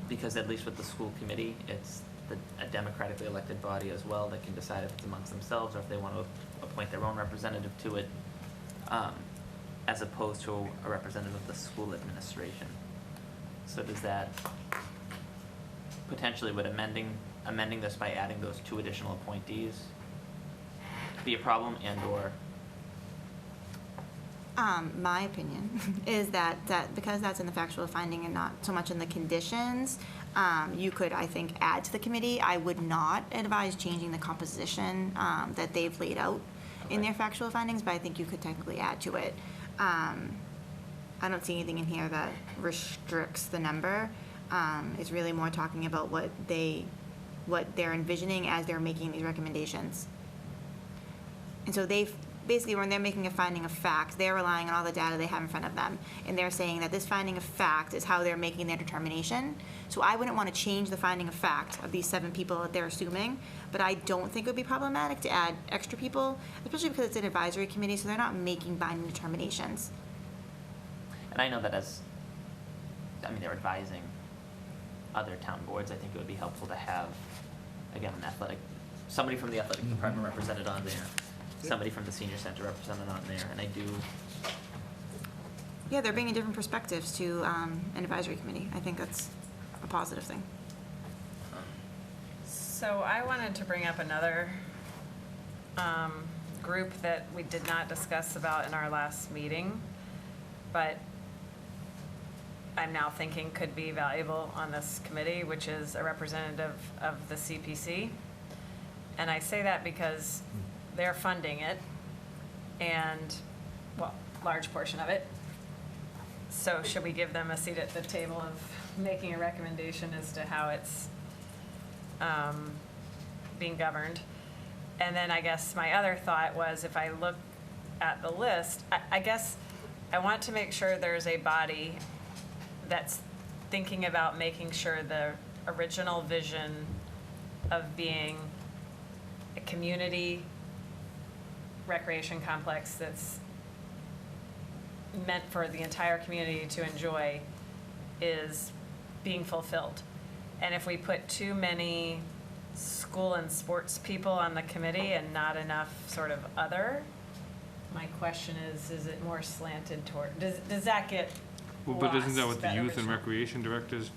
[SPEAKER 11] because at least with the school committee, it's a democratically elected body as well that can decide if it's amongst themselves or if they want to appoint their own representative to it, as opposed to a representative of the school administration. So does that potentially, would amending this by adding those 2 additional appointees be a problem, and/or?
[SPEAKER 8] My opinion is that because that's in the factual finding and not so much in the conditions, you could, I think, add to the committee. I would not advise changing the composition that they've laid out in their factual findings, but I think you could technically add to it. I don't see anything in here that restricts the number. It's really more talking about what they're envisioning as they're making these recommendations. And so basically, when they're making a finding of fact, they're relying on all the data they have in front of them. And they're saying that this finding of fact is how they're making their determination. So I wouldn't want to change the finding of fact of these 7 people that they're assuming, but I don't think it would be problematic to add extra people, especially because it's an advisory committee, so they're not making binding determinations.
[SPEAKER 11] And I know that they're advising other town boards. I think it would be helpful to have, again, somebody from the athletic department represented on there, somebody from the senior center represented on there, and I do.
[SPEAKER 8] Yeah, they're bringing different perspectives to an advisory committee. I think that's a positive thing.
[SPEAKER 10] So I wanted to bring up another group that we did not discuss about in our last meeting, but I'm now thinking could be valuable on this committee, which is a representative of the CPC. And I say that because they're funding it, and, well, large portion of it. So should we give them a seat at the table of making a recommendation as to how it's being governed? And then I guess my other thought was, if I look at the list, I guess I want to make sure there's a body that's thinking about making sure the original vision of being a community recreation complex that's meant for the entire community to enjoy is being fulfilled. And if we put too many school and sports people on the committee and not enough sort of other, my question is it more slanted toward, does that get
[SPEAKER 1] Well, but isn't that
[SPEAKER 10] lost,
[SPEAKER 1] what the youth and
[SPEAKER 10] original-
[SPEAKER 1] recreation director's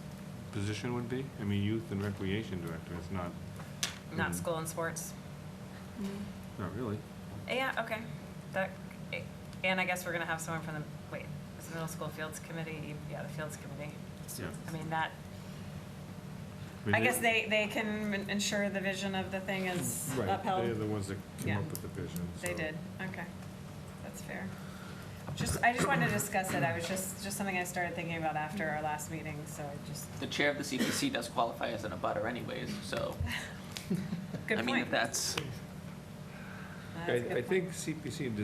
[SPEAKER 1] position would be? I mean, youth and recreation director, it's not.
[SPEAKER 10] Not school and sports?
[SPEAKER 1] Not really.
[SPEAKER 10] Yeah, okay. And I guess we're gonna have someone from the, wait, is the middle school fields committee? Yeah, the fields committee.
[SPEAKER 1] Yeah.
[SPEAKER 10] I mean, that,
[SPEAKER 1] mean,
[SPEAKER 10] I guess they can ensure the vision of the thing is
[SPEAKER 1] Right,
[SPEAKER 10] upheld.
[SPEAKER 1] they're the ones that came
[SPEAKER 10] Yeah.
[SPEAKER 1] up with the vision.
[SPEAKER 10] They
[SPEAKER 1] so.
[SPEAKER 10] did, okay. That's fair. I just wanted to discuss it. I was just something I started thinking about after our last meeting, so I just,
[SPEAKER 11] The chair of the CPC does qualify as an abutter anyways, so,
[SPEAKER 10] good
[SPEAKER 11] I mean,
[SPEAKER 10] point.
[SPEAKER 11] if that's,
[SPEAKER 10] That's a good
[SPEAKER 1] I
[SPEAKER 10] point.
[SPEAKER 1] think CPC,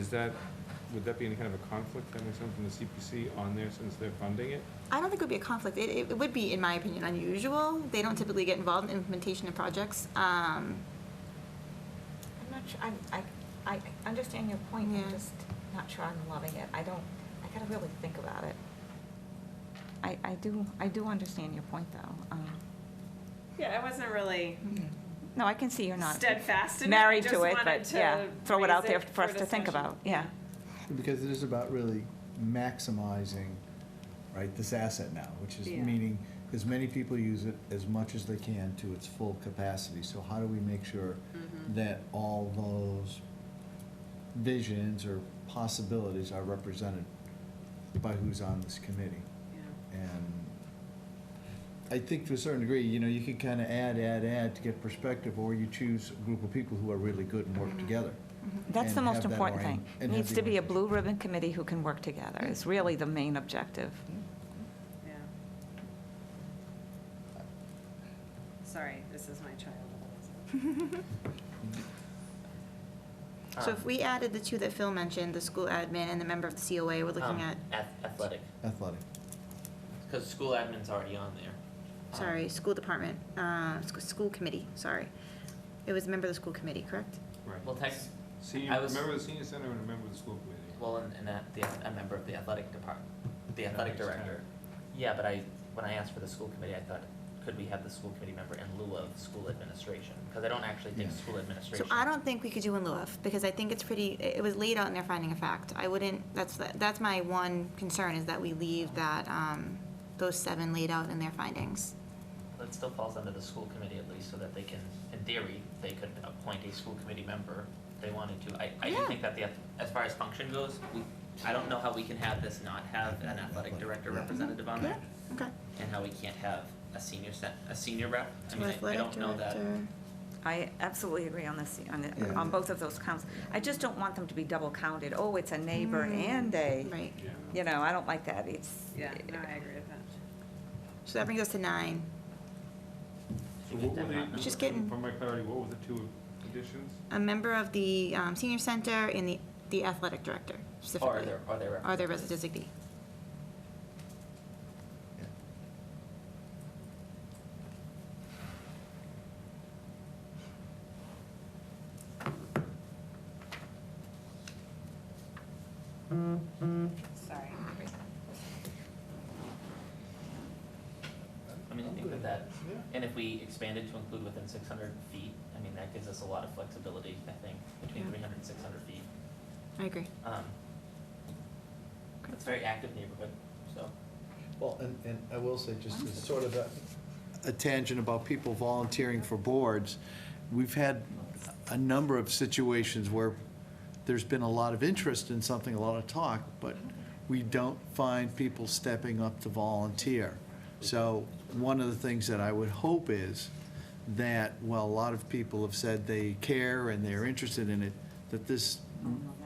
[SPEAKER 1] would that be any kind of a conflict, having someone from the CPC on there since they're funding it?
[SPEAKER 8] I don't think it would be a conflict. It would be, in my opinion, unusual. They don't typically get involved in implementation of projects.
[SPEAKER 4] I'm not sure, I understand your point,
[SPEAKER 8] Yeah.
[SPEAKER 4] I'm just not sure I'm loving it. I gotta really think about it. I do understand your point, though.
[SPEAKER 10] Yeah, I wasn't really
[SPEAKER 4] No, I can see you're not
[SPEAKER 10] steadfast in it.
[SPEAKER 4] married
[SPEAKER 10] I
[SPEAKER 4] to
[SPEAKER 10] just
[SPEAKER 4] it,
[SPEAKER 10] wanted
[SPEAKER 4] but
[SPEAKER 10] to
[SPEAKER 4] yeah, throw it out
[SPEAKER 10] raise
[SPEAKER 4] there for us to think
[SPEAKER 10] discussion.
[SPEAKER 4] about, yeah.
[SPEAKER 7] Because it is about really maximizing, right, this asset now, which is
[SPEAKER 10] Yeah.
[SPEAKER 7] meaning as many people use it as much as they can to its full capacity. So how do we make sure that all those visions or possibilities are represented by who's on this committee?
[SPEAKER 10] Yeah.
[SPEAKER 7] And I think to a certain degree, you can kind of add to get perspective, or you choose a group of people who are really good and work together.
[SPEAKER 4] That's the
[SPEAKER 7] and
[SPEAKER 4] most
[SPEAKER 7] have that
[SPEAKER 4] important thing. It
[SPEAKER 7] and have
[SPEAKER 4] needs
[SPEAKER 7] the
[SPEAKER 4] to be a
[SPEAKER 7] orientation.
[SPEAKER 4] blue ribbon committee who can work together, is really the main objective.
[SPEAKER 10] Yeah. Sorry, this is my child.
[SPEAKER 8] So if we added the two that Phil mentioned, the school admin and the member of the COA, we're looking at,
[SPEAKER 11] athletic,
[SPEAKER 7] Athletic.
[SPEAKER 11] because school admin's already on there.
[SPEAKER 8] sorry, school department, school committee, sorry. It was a member of the school committee, correct?
[SPEAKER 1] Right.
[SPEAKER 11] Well,
[SPEAKER 1] Senior,
[SPEAKER 11] I was-
[SPEAKER 1] member of the senior center and a member of the school committee.
[SPEAKER 11] Well, a member of the athletic department, the athletic
[SPEAKER 1] makes
[SPEAKER 11] director.
[SPEAKER 1] sense.
[SPEAKER 11] Yeah, but when I asked for the school committee, I thought, could we have the school committee member in lieu of school administration? Because I don't actually think
[SPEAKER 7] Yeah.
[SPEAKER 11] school
[SPEAKER 8] So
[SPEAKER 11] administration.
[SPEAKER 8] I don't think we could do in lieu of, because I think it's it was laid out in their finding of fact. I wouldn't, that's my one concern, is that we leave that, those 7 laid out in their findings.
[SPEAKER 11] It still falls under the school committee at least, so that they can, in theory, they could appoint a school committee member if they wanted to. I do
[SPEAKER 8] Yeah.
[SPEAKER 11] think that as far as function goes, I don't know how we can have this not have an athletic director representative on there,
[SPEAKER 8] Okay.
[SPEAKER 11] and how we can't have a senior rep. I mean, I
[SPEAKER 8] Athletic
[SPEAKER 11] don't know that.
[SPEAKER 8] director.
[SPEAKER 4] I absolutely agree on this,
[SPEAKER 7] Yeah.
[SPEAKER 4] on both of those counts. I just don't want them to be double counted. Oh, it's a neighbor and a,
[SPEAKER 8] Right.
[SPEAKER 4] I don't like that. It's.
[SPEAKER 10] Yeah, no, I agree with that.
[SPEAKER 8] So that brings us to 9.
[SPEAKER 1] So what were the,
[SPEAKER 8] Just getting-
[SPEAKER 1] for my clarity, what were the two additions?
[SPEAKER 8] A member of the senior center and the athletic director, specifically.
[SPEAKER 11] Are there
[SPEAKER 8] Or their designee.
[SPEAKER 10] Sorry.
[SPEAKER 11] I mean, I think with that, and if we expanded to include within 600 feet, I mean, that gives us a lot of flexibility, I think, between
[SPEAKER 8] Yeah.
[SPEAKER 11] 300 and 600 feet.
[SPEAKER 8] I agree.
[SPEAKER 11] It's a very active neighborhood, so.
[SPEAKER 7] Well, and I will say, just as sort of a tangent about people volunteering for boards, we've had a number of situations where there's been a lot of interest in something, a lot of talk, but we don't find people stepping up to volunteer. So one of the things that I would hope is that, while a lot of people have said they care and they're interested in it, that this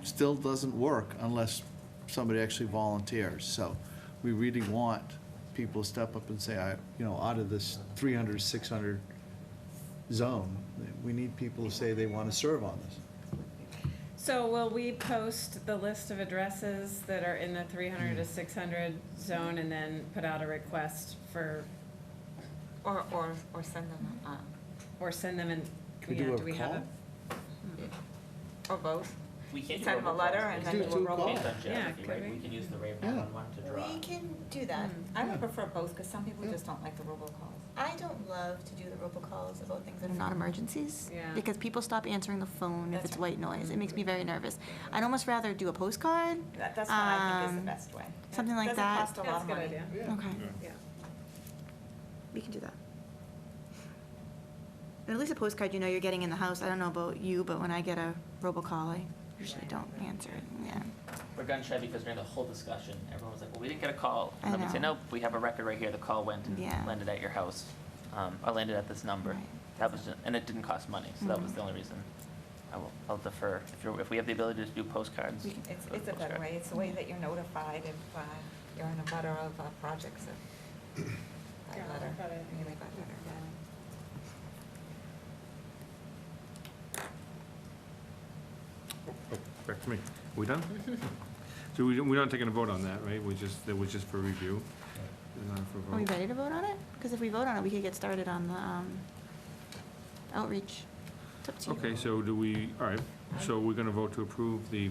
[SPEAKER 7] still doesn't work unless somebody actually volunteers. So we really want people to step up and say, out of this 300, 600 zone, we need people to say they want to serve on this.
[SPEAKER 10] So will we post the list of addresses that are in the 300 to 600 zone and then put out a request for,
[SPEAKER 4] Or send them,
[SPEAKER 10] or send them in,
[SPEAKER 7] Could we do a
[SPEAKER 10] do we have
[SPEAKER 7] call?
[SPEAKER 10] a?
[SPEAKER 4] or both.
[SPEAKER 11] We can't do
[SPEAKER 4] Send them a letter and then
[SPEAKER 7] Do
[SPEAKER 4] do
[SPEAKER 7] two
[SPEAKER 4] a roll
[SPEAKER 7] calls.
[SPEAKER 4] call.
[SPEAKER 11] Based on
[SPEAKER 10] Yeah,
[SPEAKER 11] geography,
[SPEAKER 10] could
[SPEAKER 11] right?
[SPEAKER 10] we?
[SPEAKER 11] We can use the Ray
[SPEAKER 7] Yeah.
[SPEAKER 11] Brown one to draw.
[SPEAKER 8] We can do that.
[SPEAKER 4] I would prefer both, because some people just don't like the robocalls.
[SPEAKER 8] I don't love to do the robocalls about things that are not emergencies.
[SPEAKER 10] Yeah.
[SPEAKER 8] Because people stop answering the phone if
[SPEAKER 4] That's
[SPEAKER 8] it's
[SPEAKER 4] right.
[SPEAKER 8] white noise. It makes me very nervous. I'd almost rather do a postcard.
[SPEAKER 4] That's what I think is the best way.
[SPEAKER 8] Something like that.
[SPEAKER 4] Doesn't cost a
[SPEAKER 10] Yeah,
[SPEAKER 4] lot
[SPEAKER 10] that's
[SPEAKER 4] of
[SPEAKER 10] a good
[SPEAKER 4] money.
[SPEAKER 10] idea.
[SPEAKER 8] Okay,
[SPEAKER 10] Yeah.
[SPEAKER 8] we can do that. And at least a postcard, you know you're getting in the house. I don't know about you, but when I get a robocall, I usually don't answer it, yeah.
[SPEAKER 11] We're gun shy because during the whole discussion, everyone was like, well, we didn't get a call.
[SPEAKER 8] I
[SPEAKER 11] And then we say,
[SPEAKER 8] know.
[SPEAKER 11] nope, we have a record right here, the call went and
[SPEAKER 8] Yeah.
[SPEAKER 11] landed at your house, or landed at this number.
[SPEAKER 8] Right.
[SPEAKER 11] That was, and it didn't cost money, so that was
[SPEAKER 8] Mhm.
[SPEAKER 11] the only reason. I'll defer. If we have the ability to do postcards.
[SPEAKER 4] It's
[SPEAKER 11] go
[SPEAKER 4] a
[SPEAKER 11] with
[SPEAKER 4] better
[SPEAKER 11] postcard.
[SPEAKER 4] way. It's the way that you're notified if you're in a butter of projects by
[SPEAKER 10] Yeah,
[SPEAKER 4] letter.
[SPEAKER 10] got it.
[SPEAKER 4] Really by letter.
[SPEAKER 1] Oh, back to me. We done? So we're not taking a vote on that, right? That was just for review? Not for
[SPEAKER 8] Are we
[SPEAKER 1] vote.
[SPEAKER 8] ready to vote on it? Because if we vote on it, we could get started on the outreach. It's up to you.
[SPEAKER 1] Okay, so do we, all right, so we're gonna vote to approve the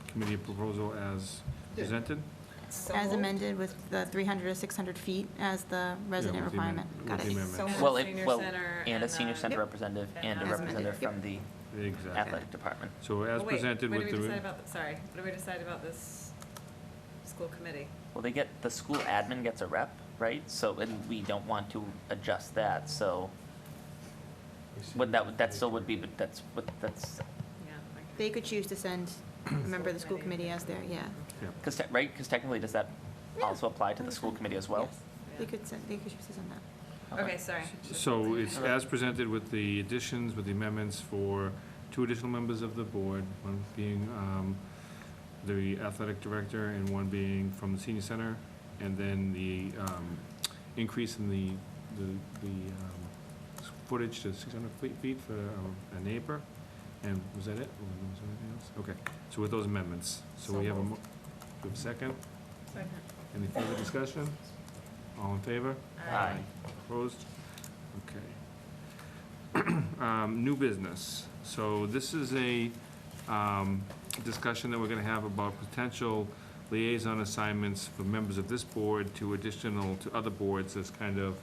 [SPEAKER 1] committee proposal as presented?
[SPEAKER 4] So
[SPEAKER 8] As
[SPEAKER 4] moved.
[SPEAKER 8] amended with the 300 to 600 feet as the resident
[SPEAKER 1] with the
[SPEAKER 8] requirement.
[SPEAKER 1] amend-
[SPEAKER 8] Got
[SPEAKER 1] with the
[SPEAKER 8] it.
[SPEAKER 1] amendment.
[SPEAKER 4] So
[SPEAKER 11] Well,
[SPEAKER 10] Senior center
[SPEAKER 11] and a senior
[SPEAKER 10] the-
[SPEAKER 11] center
[SPEAKER 8] Yep.
[SPEAKER 11] representative and a
[SPEAKER 10] As
[SPEAKER 11] representative
[SPEAKER 8] amended.
[SPEAKER 11] from the
[SPEAKER 1] Exactly.
[SPEAKER 11] athletic department.
[SPEAKER 1] So as
[SPEAKER 10] Oh, wait,
[SPEAKER 1] presented
[SPEAKER 10] what
[SPEAKER 1] with
[SPEAKER 10] did we
[SPEAKER 1] the.
[SPEAKER 10] decide about, sorry, what did we decide about this school committee?
[SPEAKER 11] Well, the school admin gets a rep, right? So, and we don't want to adjust that, so, that still would be, but that's,
[SPEAKER 10] Yeah. okay.
[SPEAKER 8] They could choose to send a member of the school committee as their, yeah.
[SPEAKER 11] because, right, because technically, does that also apply to the school committee as well?
[SPEAKER 8] Yes. They could choose to send that.
[SPEAKER 10] Okay, sorry.
[SPEAKER 1] So it's as presented with the additions, with the amendments for 2 additional members of the board, one being the athletic director and one being from the senior center, and then the increase in the footage to 600 feet for a neighbor. And was that it? Or was there anything else? Okay, so with those amendments, so we have a, we have a second?
[SPEAKER 10] Second.
[SPEAKER 1] Any further discussion? All in favor?
[SPEAKER 11] Aye.
[SPEAKER 1] Opposed? Okay. New business. So this is a discussion that we're gonna have about potential liaison assignments for members of this board to other boards as kind of,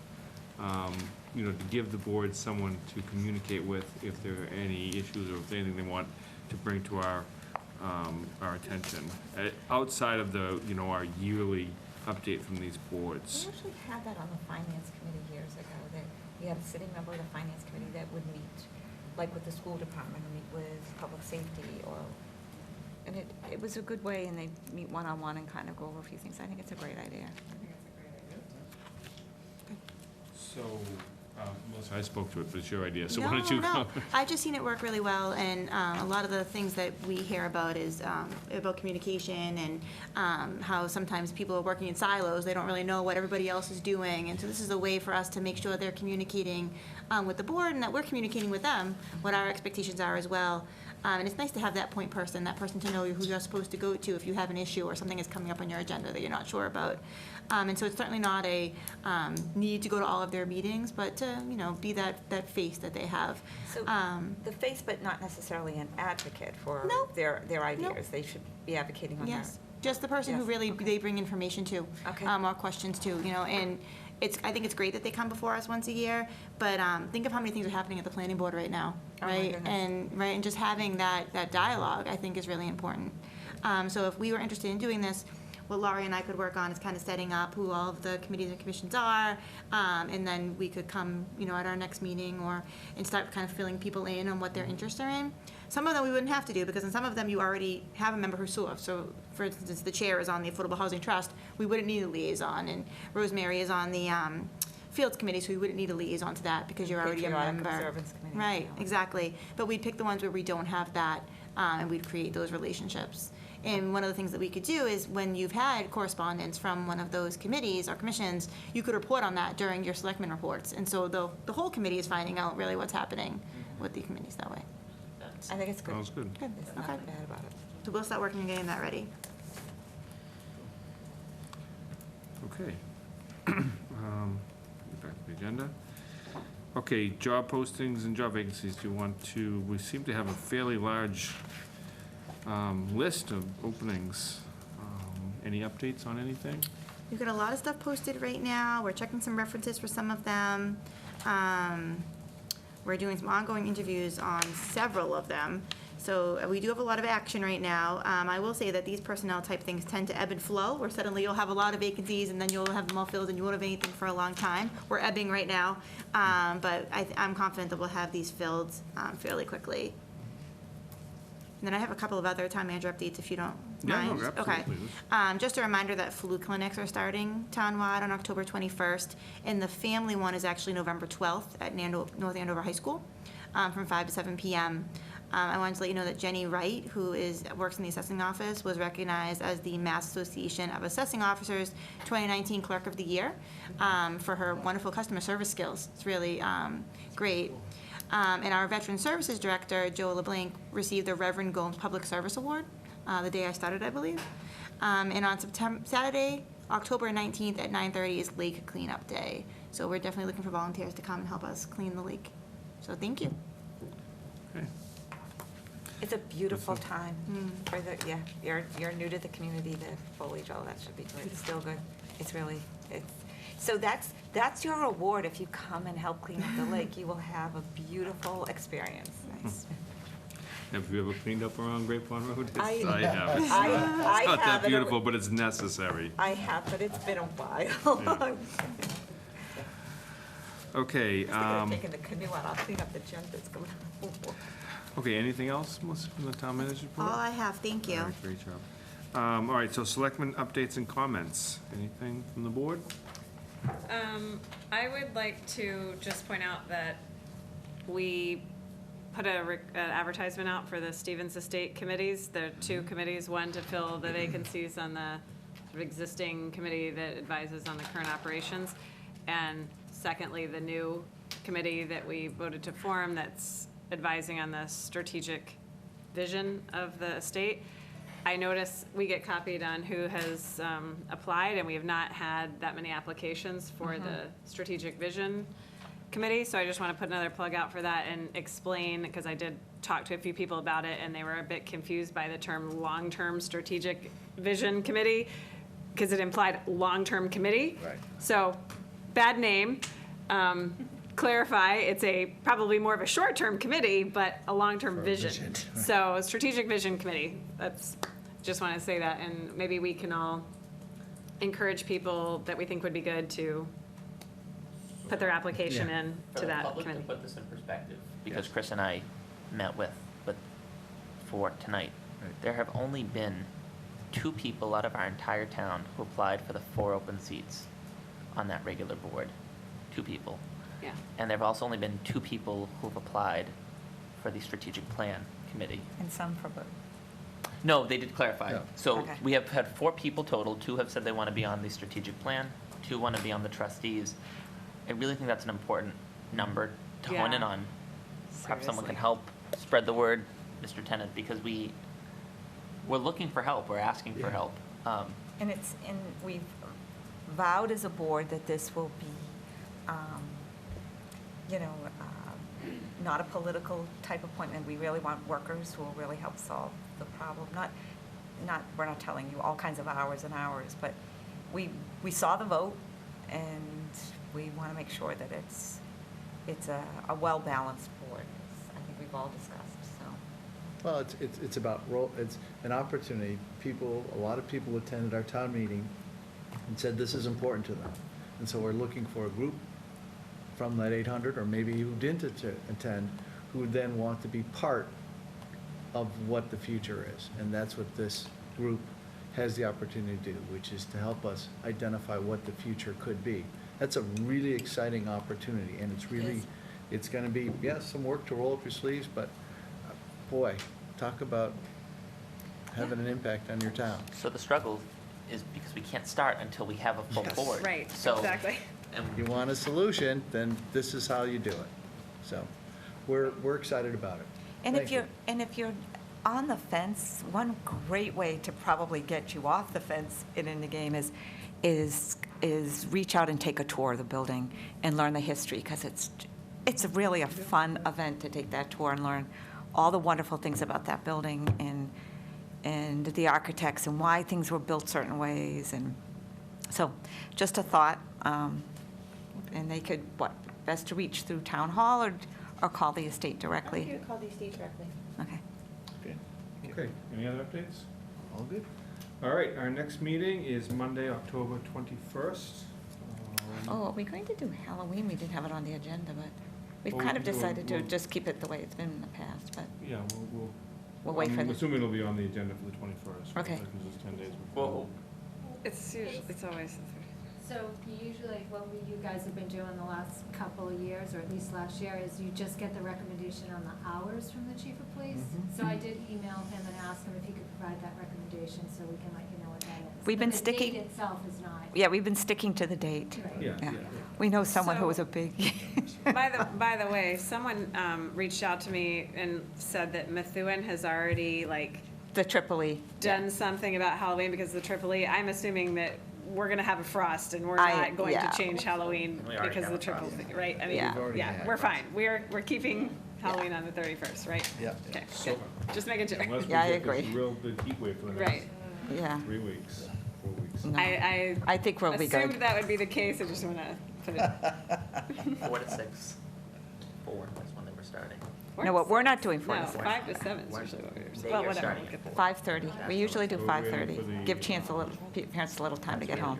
[SPEAKER 1] to give the board someone to communicate with if there are any issues or if there's anything they want to bring to our attention. Outside of our yearly update from these boards.
[SPEAKER 4] We actually had that on the finance committee years ago, that we had a sitting member of the finance committee that would meet, like with the school department, or meet with public safety, and it was a good way, and they meet one-on-one and kind of go over a few things. I think it's a great idea.
[SPEAKER 1] So, Melissa, I spoke to it, but it's your idea, so why don't you?
[SPEAKER 8] No, I've just seen it work really well, and a lot of the things that we hear about is about communication and how sometimes people are working in silos, they don't really know what everybody else is doing, and so this is a way for us to make sure they're communicating with the board and that we're communicating with them what our expectations are as well. And it's nice to have that point person, that person to know who you're supposed to go to if you have an issue or something is coming up on your agenda that you're not sure about. And so it's certainly not a need to go to all of their meetings, but to, be that face that they have.
[SPEAKER 4] So the face, but not necessarily an advocate for
[SPEAKER 8] No.
[SPEAKER 4] their ideas. They should be advocating on their.
[SPEAKER 8] Yes, just the person who
[SPEAKER 4] Yes,
[SPEAKER 8] really,
[SPEAKER 4] okay.
[SPEAKER 8] they bring information to,
[SPEAKER 4] Okay.
[SPEAKER 8] or questions to, and I think it's great that they come before us once a year, but think of how many things are happening at the planning board right now,
[SPEAKER 4] Oh, my
[SPEAKER 8] right?
[SPEAKER 4] goodness.
[SPEAKER 8] And just having that dialogue, I think, is really important. So if we were interested in doing this, what Laurie and I could work on is kind of setting up who all of the committees and commissions are, and then we could come, at our next meeting and start kind of filling people in on what they're interested in. Some of them we wouldn't have to do, because in some of them you already have a member who serves. So, for instance, the chair is on the Affordable Housing Trust, we wouldn't need a liaison, and Rosemary is on the Fields Committee, so we wouldn't need a liaison to that, because you're already a
[SPEAKER 4] Patriotic
[SPEAKER 8] member.
[SPEAKER 4] Observance Committee,
[SPEAKER 8] Right,
[SPEAKER 4] yeah.
[SPEAKER 8] exactly. But we'd pick the ones where we don't have that, and we'd create those relationships. And one of the things that we could do is when you've had correspondence from one of those committees or commissions, you could report on that during your selectmen reports. And so the whole committee is finding out really what's happening with the committees that way.
[SPEAKER 4] I think it's good.
[SPEAKER 1] Sounds good.
[SPEAKER 8] Good,
[SPEAKER 4] There's
[SPEAKER 8] okay.
[SPEAKER 4] nothing bad about it.
[SPEAKER 8] So we'll start working on getting that ready.
[SPEAKER 1] Okay. Back to the agenda. Okay, job postings and job vacancies. We seem to have a fairly large list of openings. Any updates on anything?
[SPEAKER 8] We've got a lot of stuff posted right now. We're checking some references for some of them. We're doing some ongoing interviews on several of them. So we do have a lot of action right now. I will say that these personnel type things tend to ebb and flow, where suddenly you'll have a lot of vacancies and then you'll have them all filled and you won't have anything for a long time. We're ebbing right now, but I'm confident that we'll have these filled fairly quickly. And then I have a couple of other town manager updates if you don't mind.
[SPEAKER 1] Yeah, no, absolutely.
[SPEAKER 8] Okay. Just a reminder that flu clinics are starting townwide on October 21st, and the family one is actually November 12th at North Andover High School from 5 to 7 p.m. I wanted to let you know that Jenny Wright, who works in the assessing office, was recognized as the Mass Association of Assessing Officers 2019 Clerk of the Year for her wonderful customer service skills. It's really great. And our Veteran Services Director, Joe LeBlanc, received the Reverend Gomes Public Service Award the day I started, I believe. And on Saturday, October 19th at 9:30 is Lake Cleanup Day. So we're definitely looking for volunteers to come and help us clean the lake. So thank you.
[SPEAKER 1] Okay.
[SPEAKER 4] It's a beautiful time for the, you're new to the community, the foliage, all that should be good. It's still good. It's really, so that's your reward if you come and help clean up the lake. You will have a beautiful experience. Nice.
[SPEAKER 1] Have you ever cleaned up around Great Pond Road?
[SPEAKER 4] I
[SPEAKER 1] have. It's
[SPEAKER 4] I
[SPEAKER 1] not that
[SPEAKER 4] have,
[SPEAKER 1] beautiful, but it's necessary.
[SPEAKER 4] I have, but it's been a while.
[SPEAKER 1] Okay.
[SPEAKER 4] Taking the canoe out, I'll clean up the junk that's going on.
[SPEAKER 1] Okay, anything else, Melissa, from the town manager's report?
[SPEAKER 8] All I have, thank you.
[SPEAKER 1] All right, great job. All right, so selectmen updates and comments. Anything from the board?
[SPEAKER 10] I would like to just point out that we put an advertisement out for the Stevens Estate committees. There are two committees, one to fill the vacancies on the sort of existing committee that advises on the current operations, and secondly, the new committee that we voted to form that's advising on the strategic vision of the estate. I notice we get copied on who has applied, and we have not had that many applications for the strategic vision committee, so I just want to put another plug out for that and explain, because I did talk to a few people about it, and they were a bit confused by the term long-term strategic vision committee, because it implied long-term committee.
[SPEAKER 7] Right.
[SPEAKER 10] So, bad name. Clarify, it's probably more of a short-term committee, but a long-term vision. So, strategic vision committee. Just want to say that, and maybe we can all encourage people that we think would be good to put their application in to that
[SPEAKER 11] For the
[SPEAKER 10] committee.
[SPEAKER 11] public, to put this in perspective, because Chris and I met for tonight, there have only been 2 people out of our entire town who applied for the 4 open seats on that regular board. 2 people.
[SPEAKER 10] Yeah.
[SPEAKER 11] And there have also only been 2 people who have applied for the strategic plan committee.
[SPEAKER 4] And some for both.
[SPEAKER 11] No, they did clarify.
[SPEAKER 7] Yeah.
[SPEAKER 11] So
[SPEAKER 4] Okay.
[SPEAKER 11] we have had 4 people total. 2 have said they want to be on the strategic plan. 2 want to be on the trustees. I really think that's an important number to hone in
[SPEAKER 10] Yeah.
[SPEAKER 11] on. Perhaps someone can
[SPEAKER 10] Seriously.
[SPEAKER 11] help spread the word, Mr. Tennant, because we're looking for help. We're asking for help.
[SPEAKER 4] And we've vowed as a board that this will be, not a political type appointment. We really want workers who will really help solve the problem. We're not telling you all kinds of hours and hours, but we saw the vote, and we want to make sure that it's a well-balanced board. I think we've all discussed, so.
[SPEAKER 7] Well, it's about it's an opportunity. A lot of people attended our town meeting and said this is important to them. And so we're looking for a group from that 800, or maybe who didn't attend, who would then want to be part of what the future is. And that's what this group has the opportunity to do, which is to help us identify what the future could be. That's a really exciting opportunity, and it's going to be, some work to roll up your sleeves, but boy, talk about having an impact on your town.
[SPEAKER 11] So the struggle is because we can't start until we have a full
[SPEAKER 7] Yes.
[SPEAKER 11] board.
[SPEAKER 10] Right,
[SPEAKER 11] So-
[SPEAKER 10] exactly.
[SPEAKER 11] And
[SPEAKER 7] If you want a solution, then this is how you do it. So we're excited about it.
[SPEAKER 4] And
[SPEAKER 7] Thank you.
[SPEAKER 4] if you're on the fence, one great way to probably get you off the fence and in the game is reach out and take a tour of the building and learn the history, because it's really a fun event to take that tour and learn all the wonderful things about that building, and and the architects and why things were built certain ways. And so just a thought. And they could, best to reach through town hall or call the estate directly?
[SPEAKER 8] You call the estate directly.
[SPEAKER 4] Okay.
[SPEAKER 1] Okay, any other updates?
[SPEAKER 7] All good?
[SPEAKER 1] All right, our next meeting is Monday, October 21st.
[SPEAKER 4] Oh, are we going to do Halloween? We didn't have it on the agenda, but we've
[SPEAKER 1] Well,
[SPEAKER 4] kind of
[SPEAKER 1] we'll-
[SPEAKER 4] decided to
[SPEAKER 1] we'll-
[SPEAKER 4] just keep it the way it's been in the past, but
[SPEAKER 1] Yeah,
[SPEAKER 4] we'll wait for
[SPEAKER 1] I'm
[SPEAKER 4] the,
[SPEAKER 1] assuming it'll be on the agenda for the 21st.
[SPEAKER 4] Okay.
[SPEAKER 1] Because it's 10 days before.
[SPEAKER 10] It's usually, it's always
[SPEAKER 2] So usually what you guys have been doing the last couple of years, or at least last year, is you just get the recommendation on the hours from the chief of police.
[SPEAKER 1] Mhm.
[SPEAKER 2] So I did email him and ask him if he could provide that recommendation, so we can let you know what that is.
[SPEAKER 4] We've been
[SPEAKER 2] But
[SPEAKER 4] sticking-
[SPEAKER 2] the date itself is not.
[SPEAKER 4] yeah, we've been sticking to the date.
[SPEAKER 2] Right.
[SPEAKER 1] Yeah.
[SPEAKER 4] We know someone who
[SPEAKER 10] So-
[SPEAKER 4] was a big,
[SPEAKER 10] By the way, someone reached out to me and said that Methuen has already
[SPEAKER 4] the Tripoli.
[SPEAKER 10] done something about Halloween because of the Tripoli. I'm assuming that we're gonna have a frost and we're
[SPEAKER 4] I-
[SPEAKER 10] not going
[SPEAKER 4] yeah.
[SPEAKER 10] to change Halloween
[SPEAKER 11] We already
[SPEAKER 10] because of
[SPEAKER 11] have
[SPEAKER 10] the
[SPEAKER 11] a frost.
[SPEAKER 10] Tripoli, right? I mean,
[SPEAKER 4] Yeah.
[SPEAKER 7] We've already
[SPEAKER 10] yeah,
[SPEAKER 7] had
[SPEAKER 10] we're
[SPEAKER 7] a
[SPEAKER 10] fine. We're keeping Halloween on the 31st, right?
[SPEAKER 7] Yeah.
[SPEAKER 10] Okay,
[SPEAKER 1] So-
[SPEAKER 10] good. Just making sure.
[SPEAKER 1] Unless we
[SPEAKER 4] Yeah, I
[SPEAKER 1] get this
[SPEAKER 4] agree.
[SPEAKER 1] real big heat wave for the
[SPEAKER 10] Right.
[SPEAKER 1] next
[SPEAKER 4] Yeah.
[SPEAKER 1] 3 weeks, 4 weeks.
[SPEAKER 4] No.
[SPEAKER 10] I
[SPEAKER 4] think we'll be
[SPEAKER 10] assumed
[SPEAKER 4] good.
[SPEAKER 10] that would be the case. I just wanna put it.
[SPEAKER 11] 4 to 6. 4 was when they were starting.
[SPEAKER 4] No, what we're not doing for
[SPEAKER 10] No,
[SPEAKER 4] us.
[SPEAKER 10] 5 to 7 is usually what we were,
[SPEAKER 11] They
[SPEAKER 10] well,
[SPEAKER 11] are
[SPEAKER 10] whatever.
[SPEAKER 11] starting
[SPEAKER 10] we'll
[SPEAKER 11] at
[SPEAKER 10] get there.
[SPEAKER 4] 5:30. We usually do
[SPEAKER 1] So we're waiting
[SPEAKER 4] 5:30.
[SPEAKER 1] for the-
[SPEAKER 4] Give parents a little time to get home.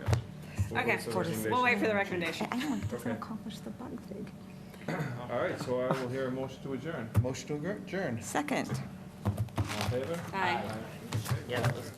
[SPEAKER 10] Okay,
[SPEAKER 1] So the
[SPEAKER 10] we'll wait for the recommendation.
[SPEAKER 4] I know, it doesn't
[SPEAKER 1] Okay.
[SPEAKER 4] accomplish the bug thing.
[SPEAKER 1] All right, so I will hear a motion to adjourn.
[SPEAKER 7] Motion to adjourn.
[SPEAKER 4] Second.
[SPEAKER 1] All in favor?
[SPEAKER 10] Aye.
[SPEAKER 11] Yeah, that was